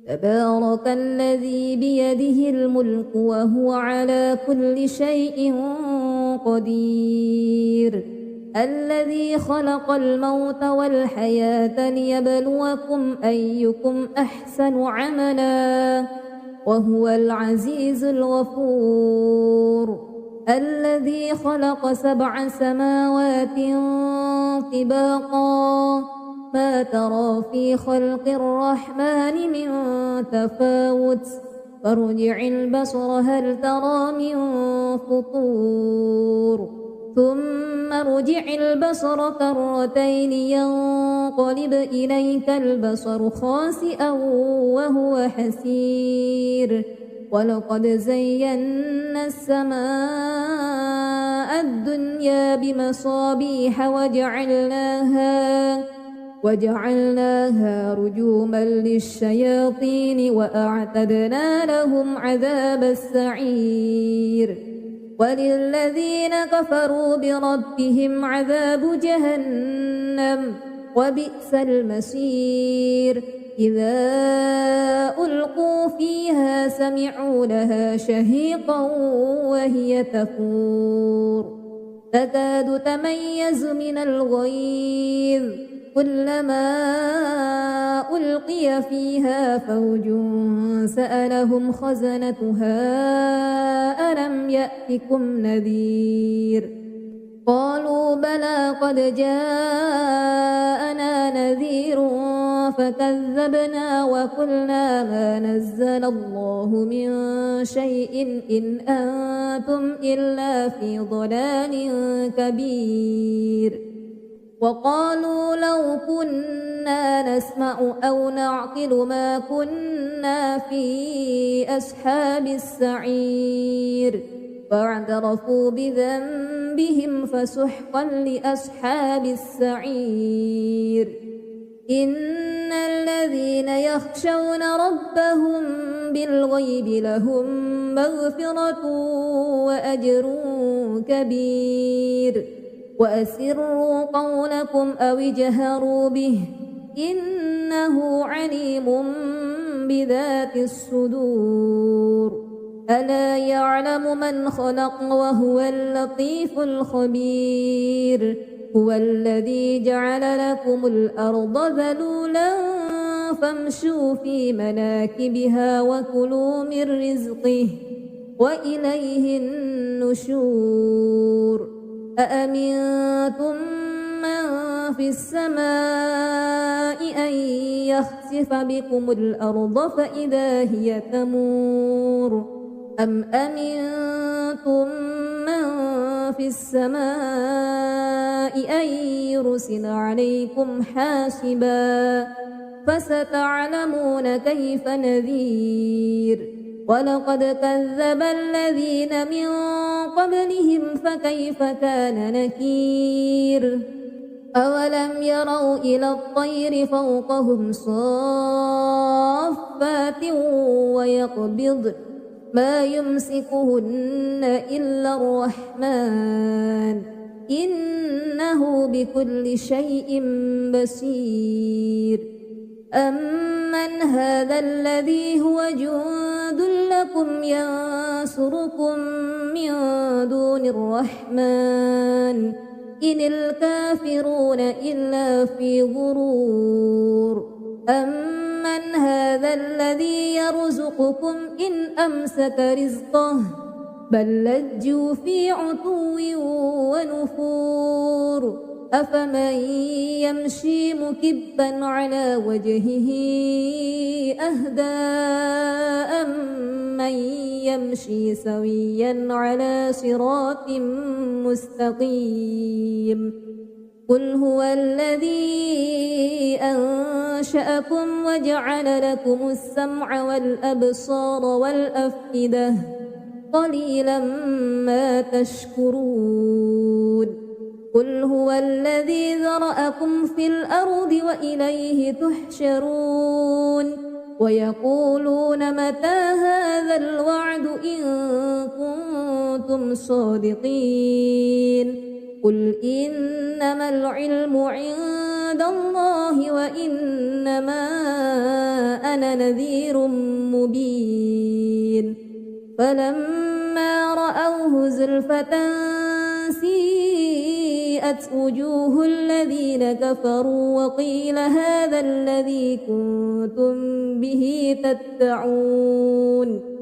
Speaker 1: تبارك الذي بيده الملك وهو على كل شيء قدير الذي خلق الموت والحياة ليبلوكم أيكم أحسن عملا وهو العزيز الغفور الذي خلق 7 سماوات طباقا ما ترى في خلق الرحمن من تفاوت فارجع البصر هل ترى من فطور ثم ارجع البصر كرتين ينقلب إليك البصر خاسئا وهو حسير ولقد زينا السماء الدنيا بمصابيح وجعلناها رجوما للشياطين وأعتدنا لهم عذاب السعير وللذين كفروا بربهم عذاب جهنم وبئس المصير إذا ألقوا فيها سمعوا لها شهيقا وهي تفور تكاد تميز من الغيظ كلما ألقي فيها فوج سألهم خزنتها ألم يأتكم نذير قالوا بلى قد جاءنا نذير فكذبنا وقلنا ما نزل الله من شيء إن أنتم إلا في ضلال كبير وقالوا لو كنا نسمع أو نعقل ما كنا في أصحاب السعير فاعترفوا بذنبهم فسحقا لأصحاب السعير إن الذين يخشون ربهم بالغيب لهم مغفرة وأجر كبير وأسروا قولكم أو اجهروا به إنه عليم بذات الصدور ألا يعلم من خلق وهو اللطيف الخبير هو الذي جعل لكم الأرض ذلولا فامشوا في مناكبها وكلوا من رزقه وإليه النشور أأمنتم من في السماء أن يخسف بكم الأرض فإذا هي تمور أم أمنتم من في السماء أن يرسل عليكم حاسبا فستعلمون كيف نذير ولقد كذب الذين من قبلهم فكيف كان نكير أولم يروا إلى الطير فوقهم صافات ويقبضن ما يمسكهن إلا الرحمن إنه بكل شيء بصير أمن هذا الذي هو جند لكم ينصركم من دون الرحمن إن الكافرون إلا في غرور أمن هذا الذي يرزقكم إن أمسك رزقه بل لجوا في عتو ونفور أفمن يمشي مكبا على وجهه أهدى أمن يمشي سويا على صراط مستقيم قل هو الذي أنشأكم وجعل لكم السمع والأبصار والأفئدة قليلا ما تشكرون قل هو الذي ذرأكم في الأرض وإليه تحشرون ويقولون متى هذا الوعد إن كنتم صادقين قل إنما العلم عند الله وإنما أنا نذير مبين فلما رأوه زلفة سيئت وجوه الذين كفروا وقيل هذا الذي كنتم به تدعون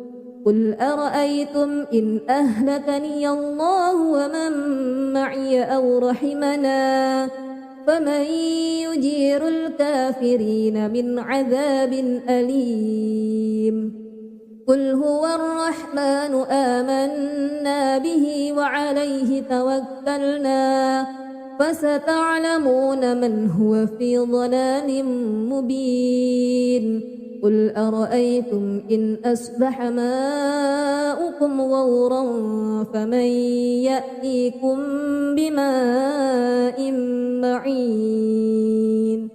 Speaker 1: قل أرأيتم إن أهلكني الله ومن معي أو رحمنا فمن يجير الكافرين من عذاب أليم قل هو الرحمن آمنا به وعليه توكلنا فستعلمون من هو في ضلال مبين قل أرأيتم إن أصبح ماؤكم غورا فمن يأتيكم بماء معين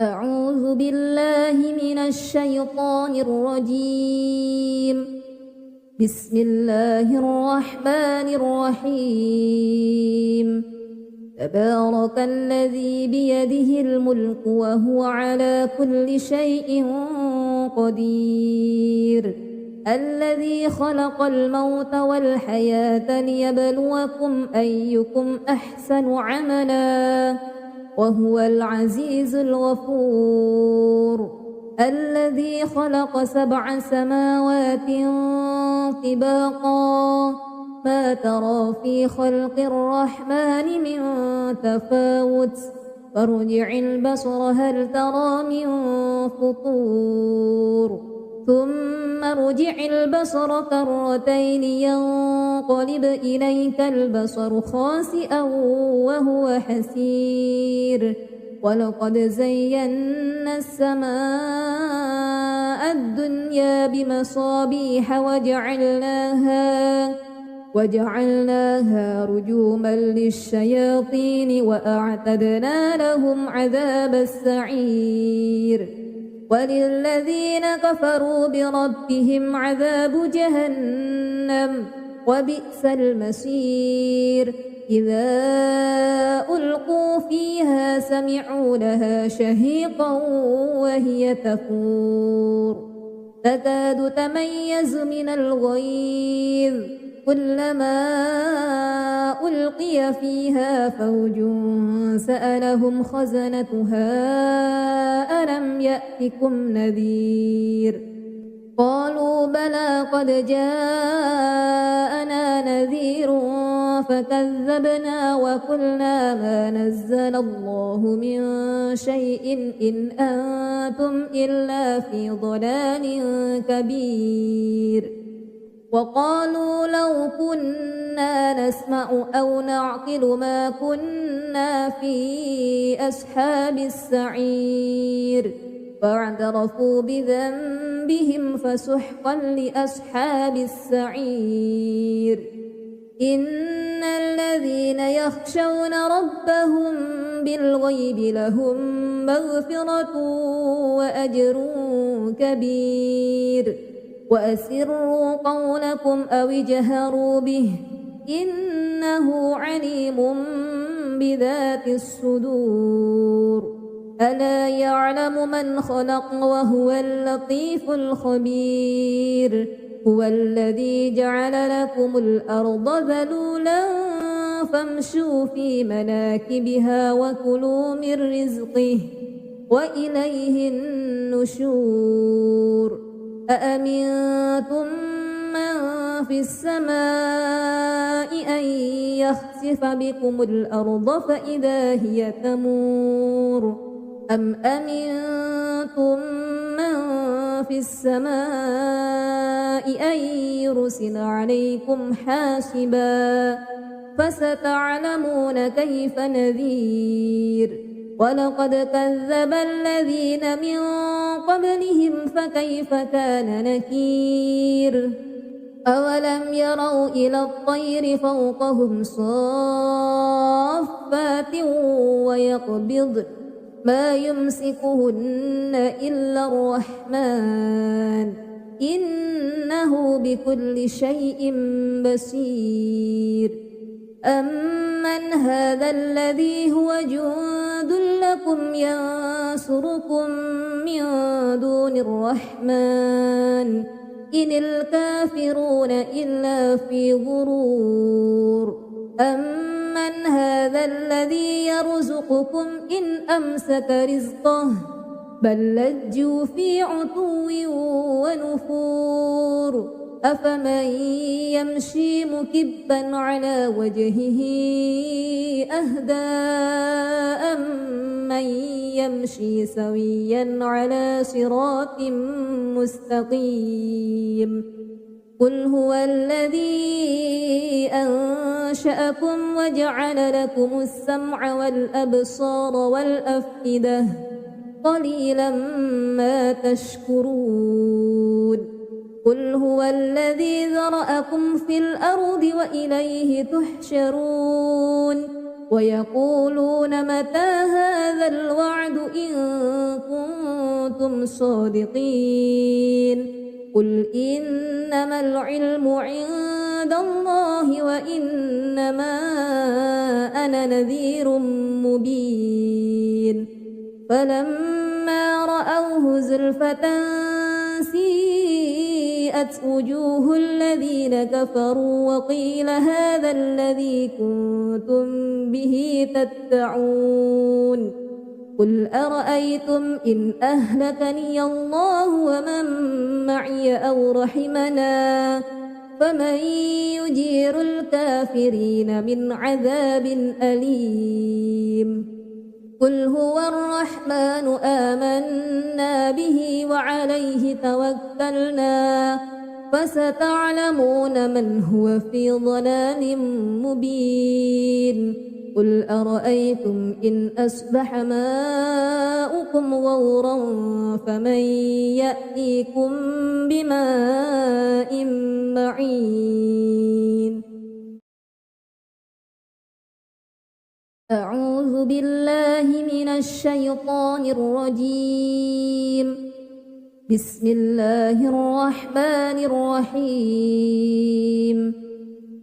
Speaker 1: أعوذ بالله من الشيطان الرجيم بسم الله الرحمن الرحيم تبارك الذي بيده الملك وهو على كل شيء قدير الذي خلق الموت والحياة ليبلوكم أيكم أحسن عملا وهو العزيز الغفور الذي خلق 7 سماوات طباقا ما ترى في خلق الرحمن من تفاوت فارجع البصر هل ترى من فطور ثم ارجع البصر كرتين ينقلب إليك البصر خاسئا وهو حسير ولقد زينا السماء الدنيا بمصابيح وجعلناها رجوما للشياطين وأعتدنا لهم عذاب السعير وللذين كفروا بربهم عذاب جهنم وبئس المصير إذا ألقوا فيها سمعوا لها شهيقا وهي تفور تكاد تميز من الغيظ كلما ألقي فيها فوج سألهم خزنتها ألم يأتكم نذير قالوا بلى قد جاءنا نذير فكذبنا وقلنا ما نزل الله من شيء إن أنتم إلا في ضلال كبير وقالوا لو كنا نسمع أو نعقل ما كنا في أصحاب السعير فاعترفوا بذنبهم فسحقا لأصحاب السعير إن الذين يخشون ربهم بالغيب لهم مغفرة وأجر كبير وأسروا قولكم أو اجهروا به إنه عليم بذات الصدور ألا يعلم من خلق وهو اللطيف الخبير هو الذي جعل لكم الأرض ذلولا فامشوا في مناكبها وكلوا من رزقه وإليه النشور أأمنتم من في السماء أن يخسف بكم الأرض فإذا هي تمور أم أمنتم من في السماء أن يرسل عليكم حاسبا فستعلمون كيف نذير ولقد كذب الذين من قبلهم فكيف كان نكير أولم يروا إلى الطير فوقهم صافات ويقبضن ما يمسكهن إلا الرحمن إنه بكل شيء بصير أمن هذا الذي هو جند لكم ينصركم من دون الرحمن إن الكافرون إلا في غرور أمن هذا الذي يرزقكم إن أمسك رزقه بل لجوا في عتو ونفور أفمن يمشي مكبا على وجهه أهدى أمن يمشي سويا على صراط مستقيم قل هو الذي أنشأكم وجعل لكم السمع والأبصار والأفئدة قليلا ما تشكرون قل هو الذي ذرأكم في الأرض وإليه تحشرون ويقولون متى هذا الوعد إن كنتم صادقين قل إنما العلم عند الله وإنما أنا نذير مبين فلما رأوه زلفة سيئت وجوه الذين كفروا وقيل هذا الذي كنتم به تدعون قل أرأيتم إن أهلكني الله ومن معي أو رحمنا فمن يجير الكافرين من عذاب أليم قل هو الرحمن آمنا به وعليه توكلنا فستعلمون من هو في ضلال مبين قل أرأيتم إن أصبح ماؤكم غورا فمن يأتيكم بماء معين أعوذ بالله من الشيطان الرجيم بسم الله الرحمن الرحيم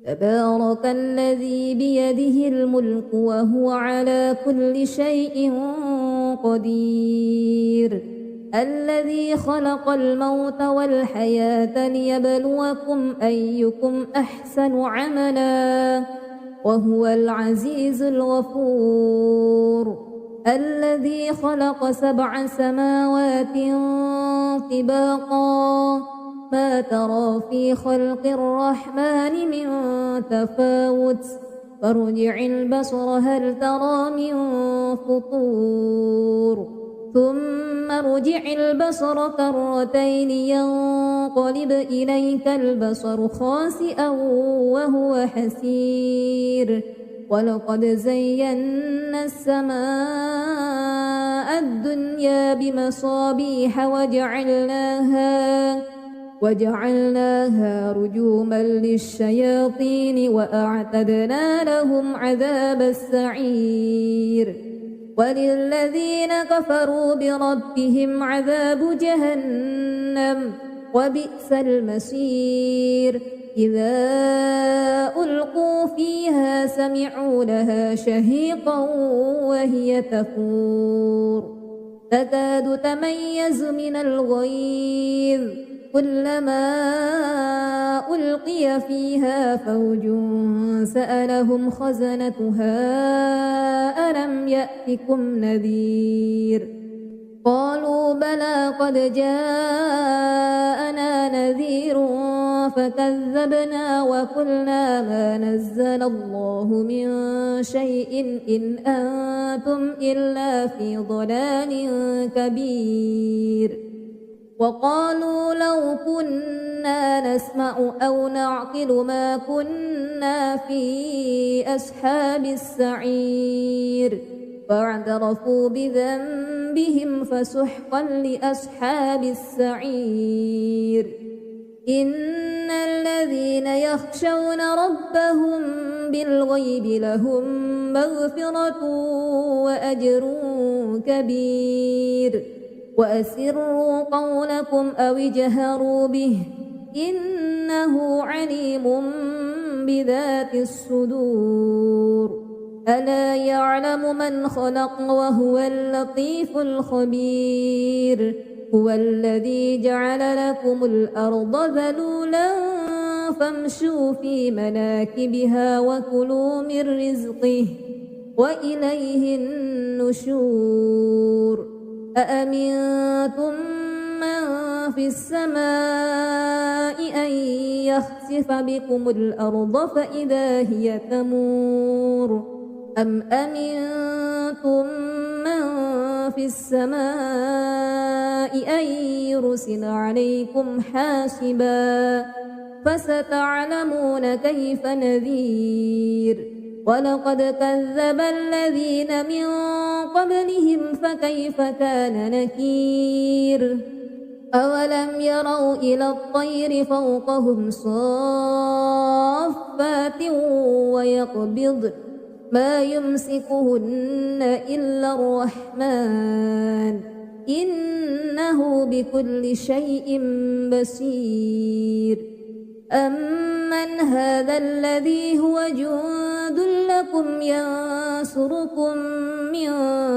Speaker 1: تبارك الذي بيده الملك وهو على كل شيء قدير الذي خلق الموت والحياة ليبلوكم أيكم أحسن عملا وهو العزيز الغفور الذي خلق 7 سماوات طباقا ما ترى في خلق الرحمن من تفاوت فارجع البصر هل ترى من فطور ثم ارجع البصر كرتين ينقلب إليك البصر خاسئا وهو حسير ولقد زينا السماء الدنيا بمصابيح وجعلناها رجوما للشياطين وأعتدنا لهم عذاب السعير وللذين كفروا بربهم عذاب جهنم وبئس المصير إذا ألقوا فيها سمعوا لها شهيقا وهي تفور تكاد تميز من الغيظ كلما ألقي فيها فوج سألهم خزنتها ألم يأتكم نذير قالوا بلى قد جاءنا نذير فكذبنا وقلنا ما نزل الله من شيء إن أنتم إلا في ضلال كبير وقالوا لو كنا نسمع أو نعقل ما كنا في أصحاب السعير فاعترفوا بذنبهم فسحقا لأصحاب السعير إن الذين يخشون ربهم بالغيب لهم مغفرة وأجر كبير وأسروا قولكم أو اجهروا به إنه عليم بذات الصدور ألا يعلم من خلق وهو اللطيف الخبير هو الذي جعل لكم الأرض ذلولا فامشوا في مناكبها وكلوا من رزقه وإليه النشور أأمنتم من في السماء أن يخسف بكم الأرض فإذا هي تمور أم أمنتم من في السماء أن يرسل عليكم حاسبا فستعلمون كيف نذير ولقد كذب الذين من قبلهم فكيف كان نكير أولم يروا إلى الطير فوقهم صافات ويقبضن ما يمسكهن إلا الرحمن إنه بكل شيء بصير أمن هذا الذي هو جند لكم ينصركم من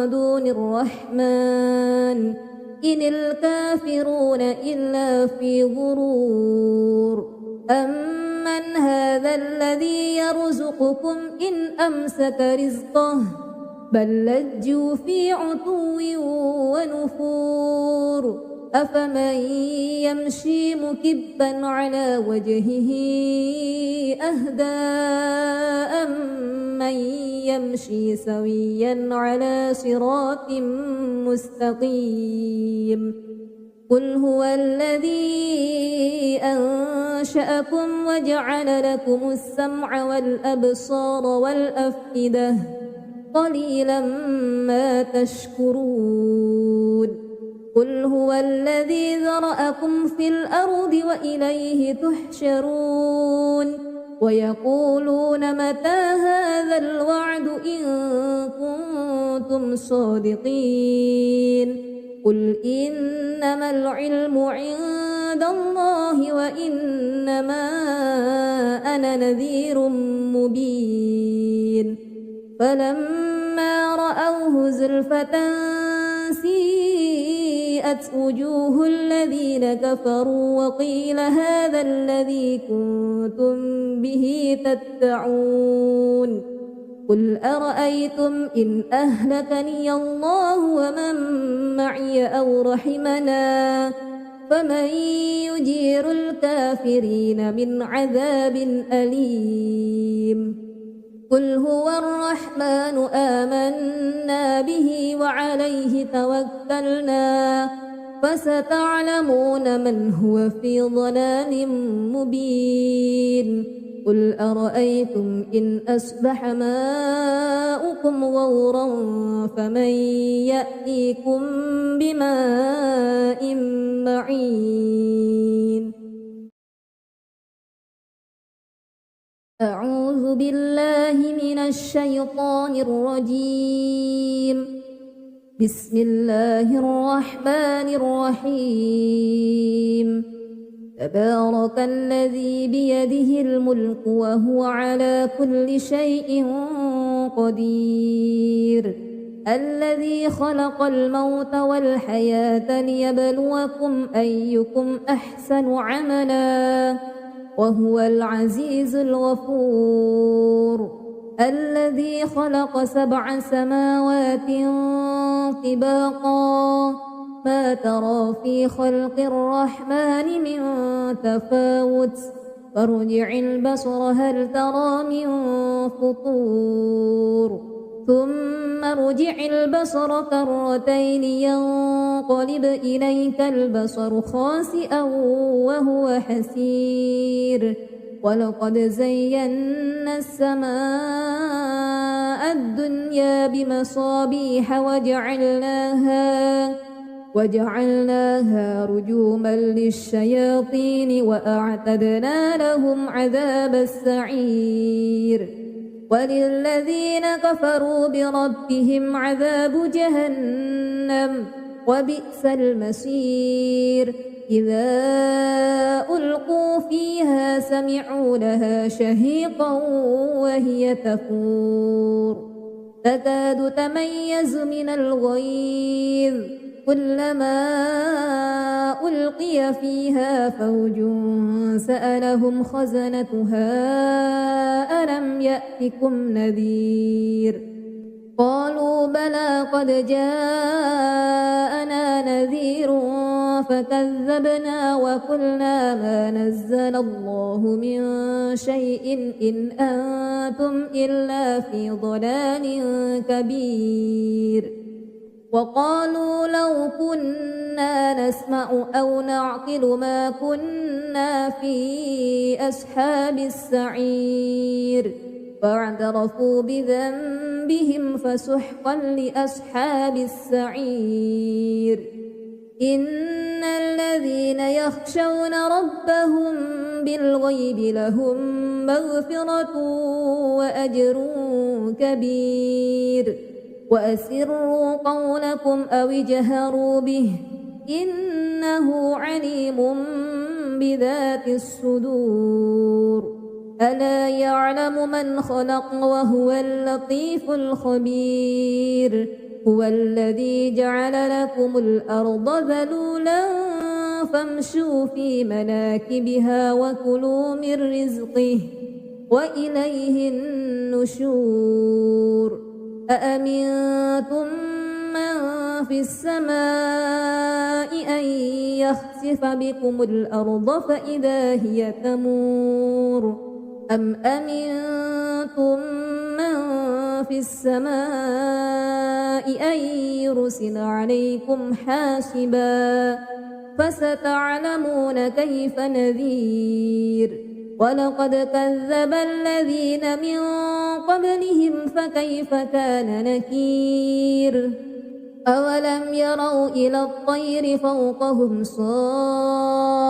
Speaker 1: دون الرحمن إن الكافرون إلا في غرور أمن هذا الذي يرزقكم إن أمسك رزقه بل لجوا في عتو ونفور أفمن يمشي مكبا على وجهه أهدى أمن يمشي سويا على صراط مستقيم قل هو الذي أنشأكم وجعل لكم السمع والأبصار والأفئدة قليلا ما تشكرون قل هو الذي ذرأكم في الأرض وإليه تحشرون ويقولون متى هذا الوعد إن كنتم صادقين قل إنما العلم عند الله وإنما أنا نذير مبين فلما رأوه زلفة سيئت وجوه الذين كفروا وقيل هذا الذي كنتم به تدعون قل أرأيتم إن أهلكني الله ومن معي أو رحمنا فمن يجير الكافرين من عذاب أليم قل هو الرحمن آمنا به وعليه توكلنا فستعلمون من هو في ضلال مبين قل أرأيتم إن أصبح ماؤكم غورا فمن يأتيكم بماء معين أعوذ بالله من الشيطان الرجيم بسم الله الرحمن الرحيم تبارك الذي بيده الملك وهو على كل شيء قدير الذي خلق الموت والحياة ليبلوكم أيكم أحسن عملا وهو العزيز الغفور الذي خلق 7 سماوات طباقا ما ترى في خلق الرحمن من تفاوت فارجع البصر هل ترى من فطور ثم ارجع البصر كرتين ينقلب إليك البصر خاسئا وهو حسير ولقد زينا السماء الدنيا بمصابيح وجعلناها رجوما للشياطين وأعتدنا لهم عذاب السعير وللذين كفروا بربهم عذاب جهنم وبئس المصير إذا ألقوا كذبوا فيها سمعوا لها شهيقا وهي تفور تكاد تميز من الغيظ كلما ألقي فيها فوج سألهم خزنتها ألم يأتكم نذير قالوا بلى قد جاءنا نذير فكذبنا وقلنا ما نزل الله من شيء إن أنتم إلا في ضلال كبير وقالوا لو كنا نسمع أو نعقل ما كنا في أصحاب السعير فاعترفوا بذنبهم فسحقا لأصحاب السعير إن الذين يخشون ربهم بالغيب لهم مغفرة وأجر كبير وأسروا قولكم أو اجهروا به إنه عليم بذات الصدور ألا يعلم من خلق وهو اللطيف الخبير هو الذي جعل لكم الأرض ذلولا فامشوا في مناكبها وكلوا من رزقه وإليه النشور أأمنتم من في السماء أن يخسف بكم الأرض فإذا هي تمور أم أمنتم من في السماء أن يرسل عليكم حاسبا فستعلمون كيف نذير ولقد كذب الذين من قبلهم فكيف كان نكير أولم يروا إلى الطير فوقهم صافات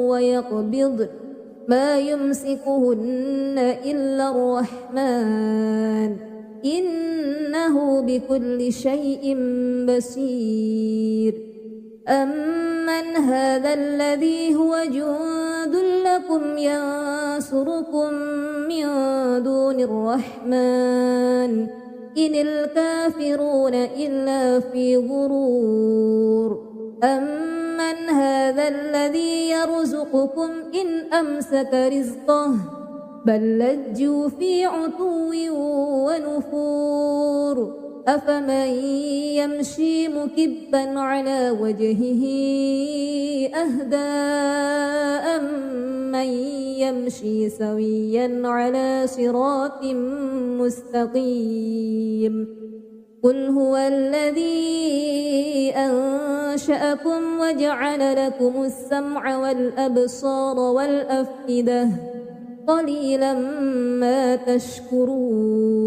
Speaker 1: ويقبضن ما يمسكهن إلا الرحمن إنه بكل شيء بصير أمن هذا الذي هو جند لكم ينصركم من دون الرحمن إن الكافرون إلا في غرور أمن هذا الذي يرزقكم إن أمسك رزقه بل لجوا في عتو ونفور أفمن يمشي مكبا على وجهه أهدى أمن يمشي سويا على صراط مستقيم قل هو الذي أنشأكم وجعل لكم السمع والأبصار والأفئدة قليلا ما تشكرون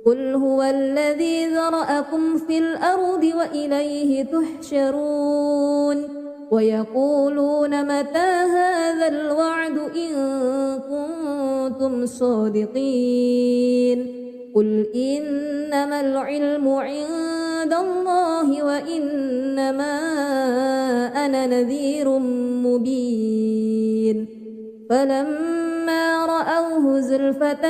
Speaker 1: قل هو الذي ذرأكم في الأرض وإليه تحشرون ويقولون متى هذا الوعد إن كنتم صادقين قل إنما العلم عند الله وإنما أنا نذير مبين فلما رأوه زلفة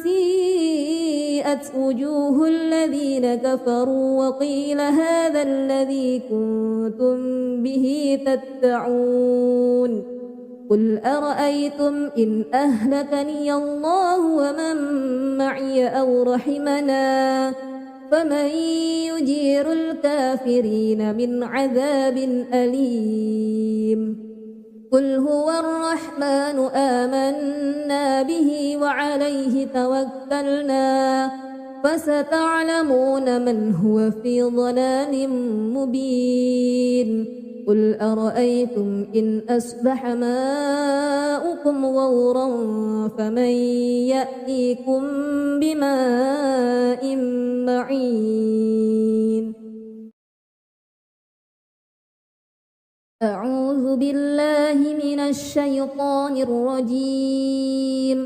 Speaker 1: سيئت وجوه الذين كفروا وقيل هذا الذي كنتم به تدعون قل أرأيتم إن أهلكني الله ومن معي أو رحمنا فمن يجير الكافرين من عذاب أليم قل هو الرحمن آمنا به وعليه توكلنا فستعلمون من هو في ضلال مبين قل أرأيتم إن أصبح ماؤكم غورا فمن يأتيكم بماء معين أعوذ بالله من الشيطان الرجيم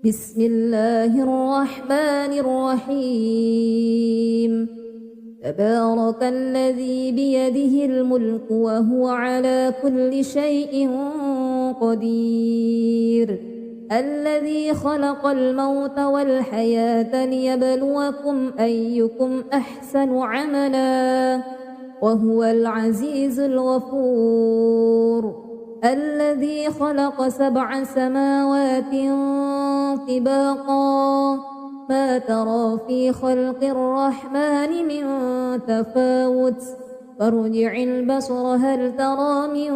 Speaker 1: بسم الله الرحمن الرحيم تبارك الذي بيده الملك وهو على كل شيء قدير الذي خلق الموت والحياة ليبلوكم أيكم أحسن عملا وهو العزيز الغفور الذي خلق 7 سماوات طباقا ما ترى في خلق الرحمن من تفاوت فارجع البصر هل ترى من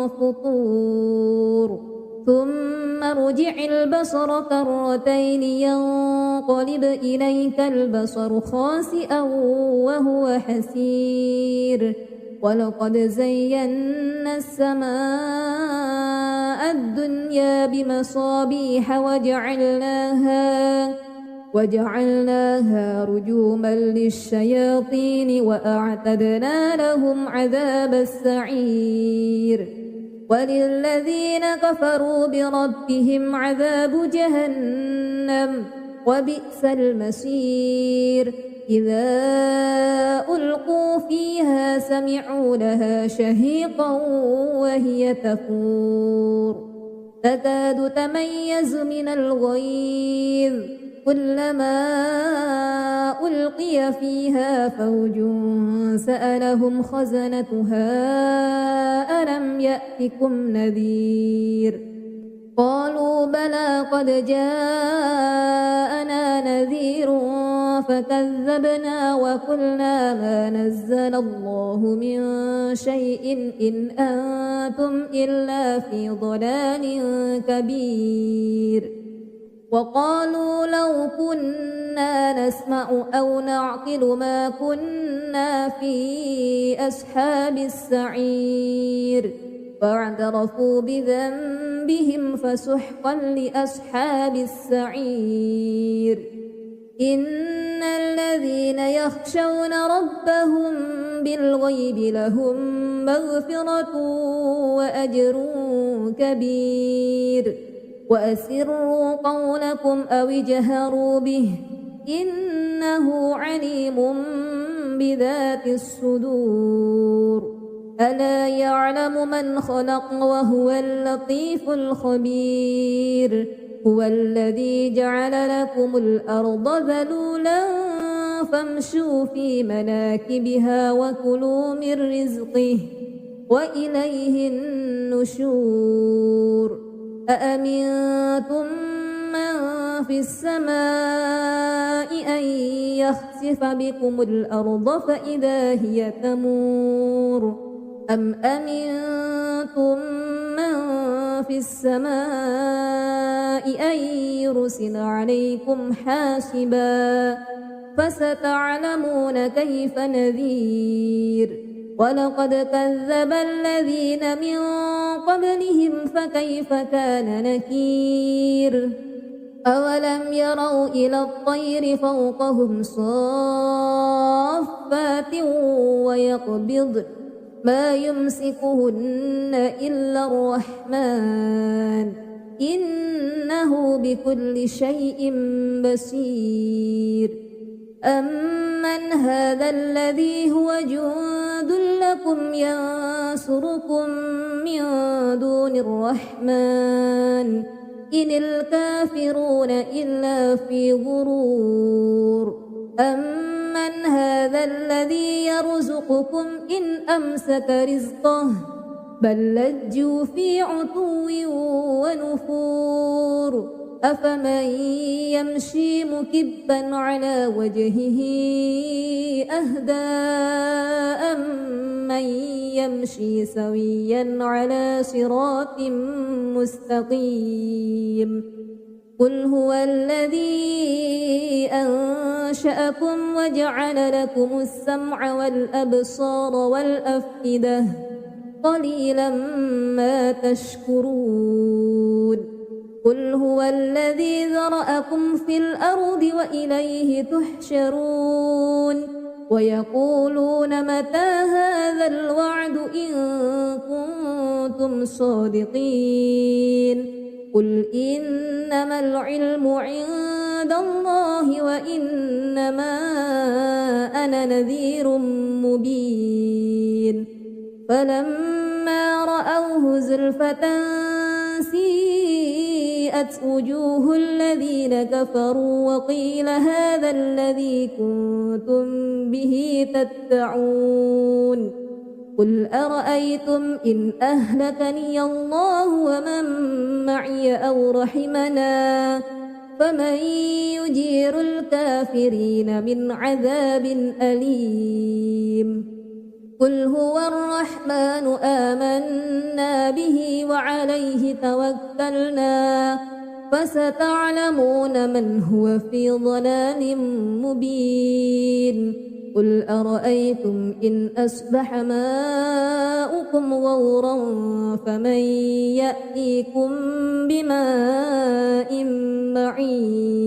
Speaker 1: فطور ثم ارجع البصر كرتين ينقلب إليك البصر خاسئا وهو حسير ولقد زينا السماء الدنيا بمصابيح وجعلناها رجوما للشياطين وأعتدنا لهم عذاب السعير وللذين كفروا بربهم عذاب جهنم وبئس المصير إذا ألقوا فيها سمعوا لها شهيقا وهي تفور تكاد تميز من الغيظ كلما ألقي فيها فوج سألهم خزنتها ألم يأتكم نذير قالوا بلى قد جاءنا نذير فكذبنا وقلنا ما نزل الله من شيء إن أنتم إلا في ضلال كبير وقالوا لو كنا نسمع أو نعقل ما كنا في أصحاب السعير فاعترفوا بذنبهم فسحقا لأصحاب السعير إن الذين يخشون ربهم بالغيب لهم مغفرة وأجر كبير وأسروا قولكم أو اجهروا به إنه عليم بذات الصدور ألا يعلم من خلق وهو اللطيف الخبير هو الذي جعل لكم الأرض ذلولا فامشوا في مناكبها وكلوا من رزقه وإليه النشور أأمنتم من في السماء أن يخسف بكم الأرض فإذا هي تمور أم أمنتم من في السماء أن يرسل عليكم حاسبا فستعلمون كيف نذير ولقد كذب الذين من قبلهم فكيف كان نكير أولم يروا إلى الطير فوقهم صافات ويقبض ما يمسكهن إلا الرحمن إنه بكل شيء بصير أمن هذا الذي هو جند لكم ينصركم من دون الرحمن إن الكافرون إلا في غرور أمن هذا الذي يرزقكم إن أمسك رزقه بل لجوا في عتو ونفور أفمن يمشي مكبا على وجهه أهدى أمن يمشي سويا على صراط مستقيم قل هو الذي أنشأكم وجعل لكم السمع والأبصار والأفئدة قليلا ما تشكرون قل هو الذي ذرأكم في الأرض وإليه تحشرون ويقولون متى هذا الوعد إن كنتم صادقين قل إنما العلم عند هدى الله وإنما أنا نذير مبين فلما رأوه زلفة سيئت وجوه الذين كفروا وقيل هذا الذي كنتم به تدعون قل أرأيتم إن أهلكني الله ومن معي أو رحمنا فمن يجير الكافرين من عذاب أليم قل هو الرحمن آمنا به وعليه توكلنا فستعلمون من هو في ضلال مبين قل أرأيتم إن أصبح ماؤكم غورا فمن يأتيكم بماء معين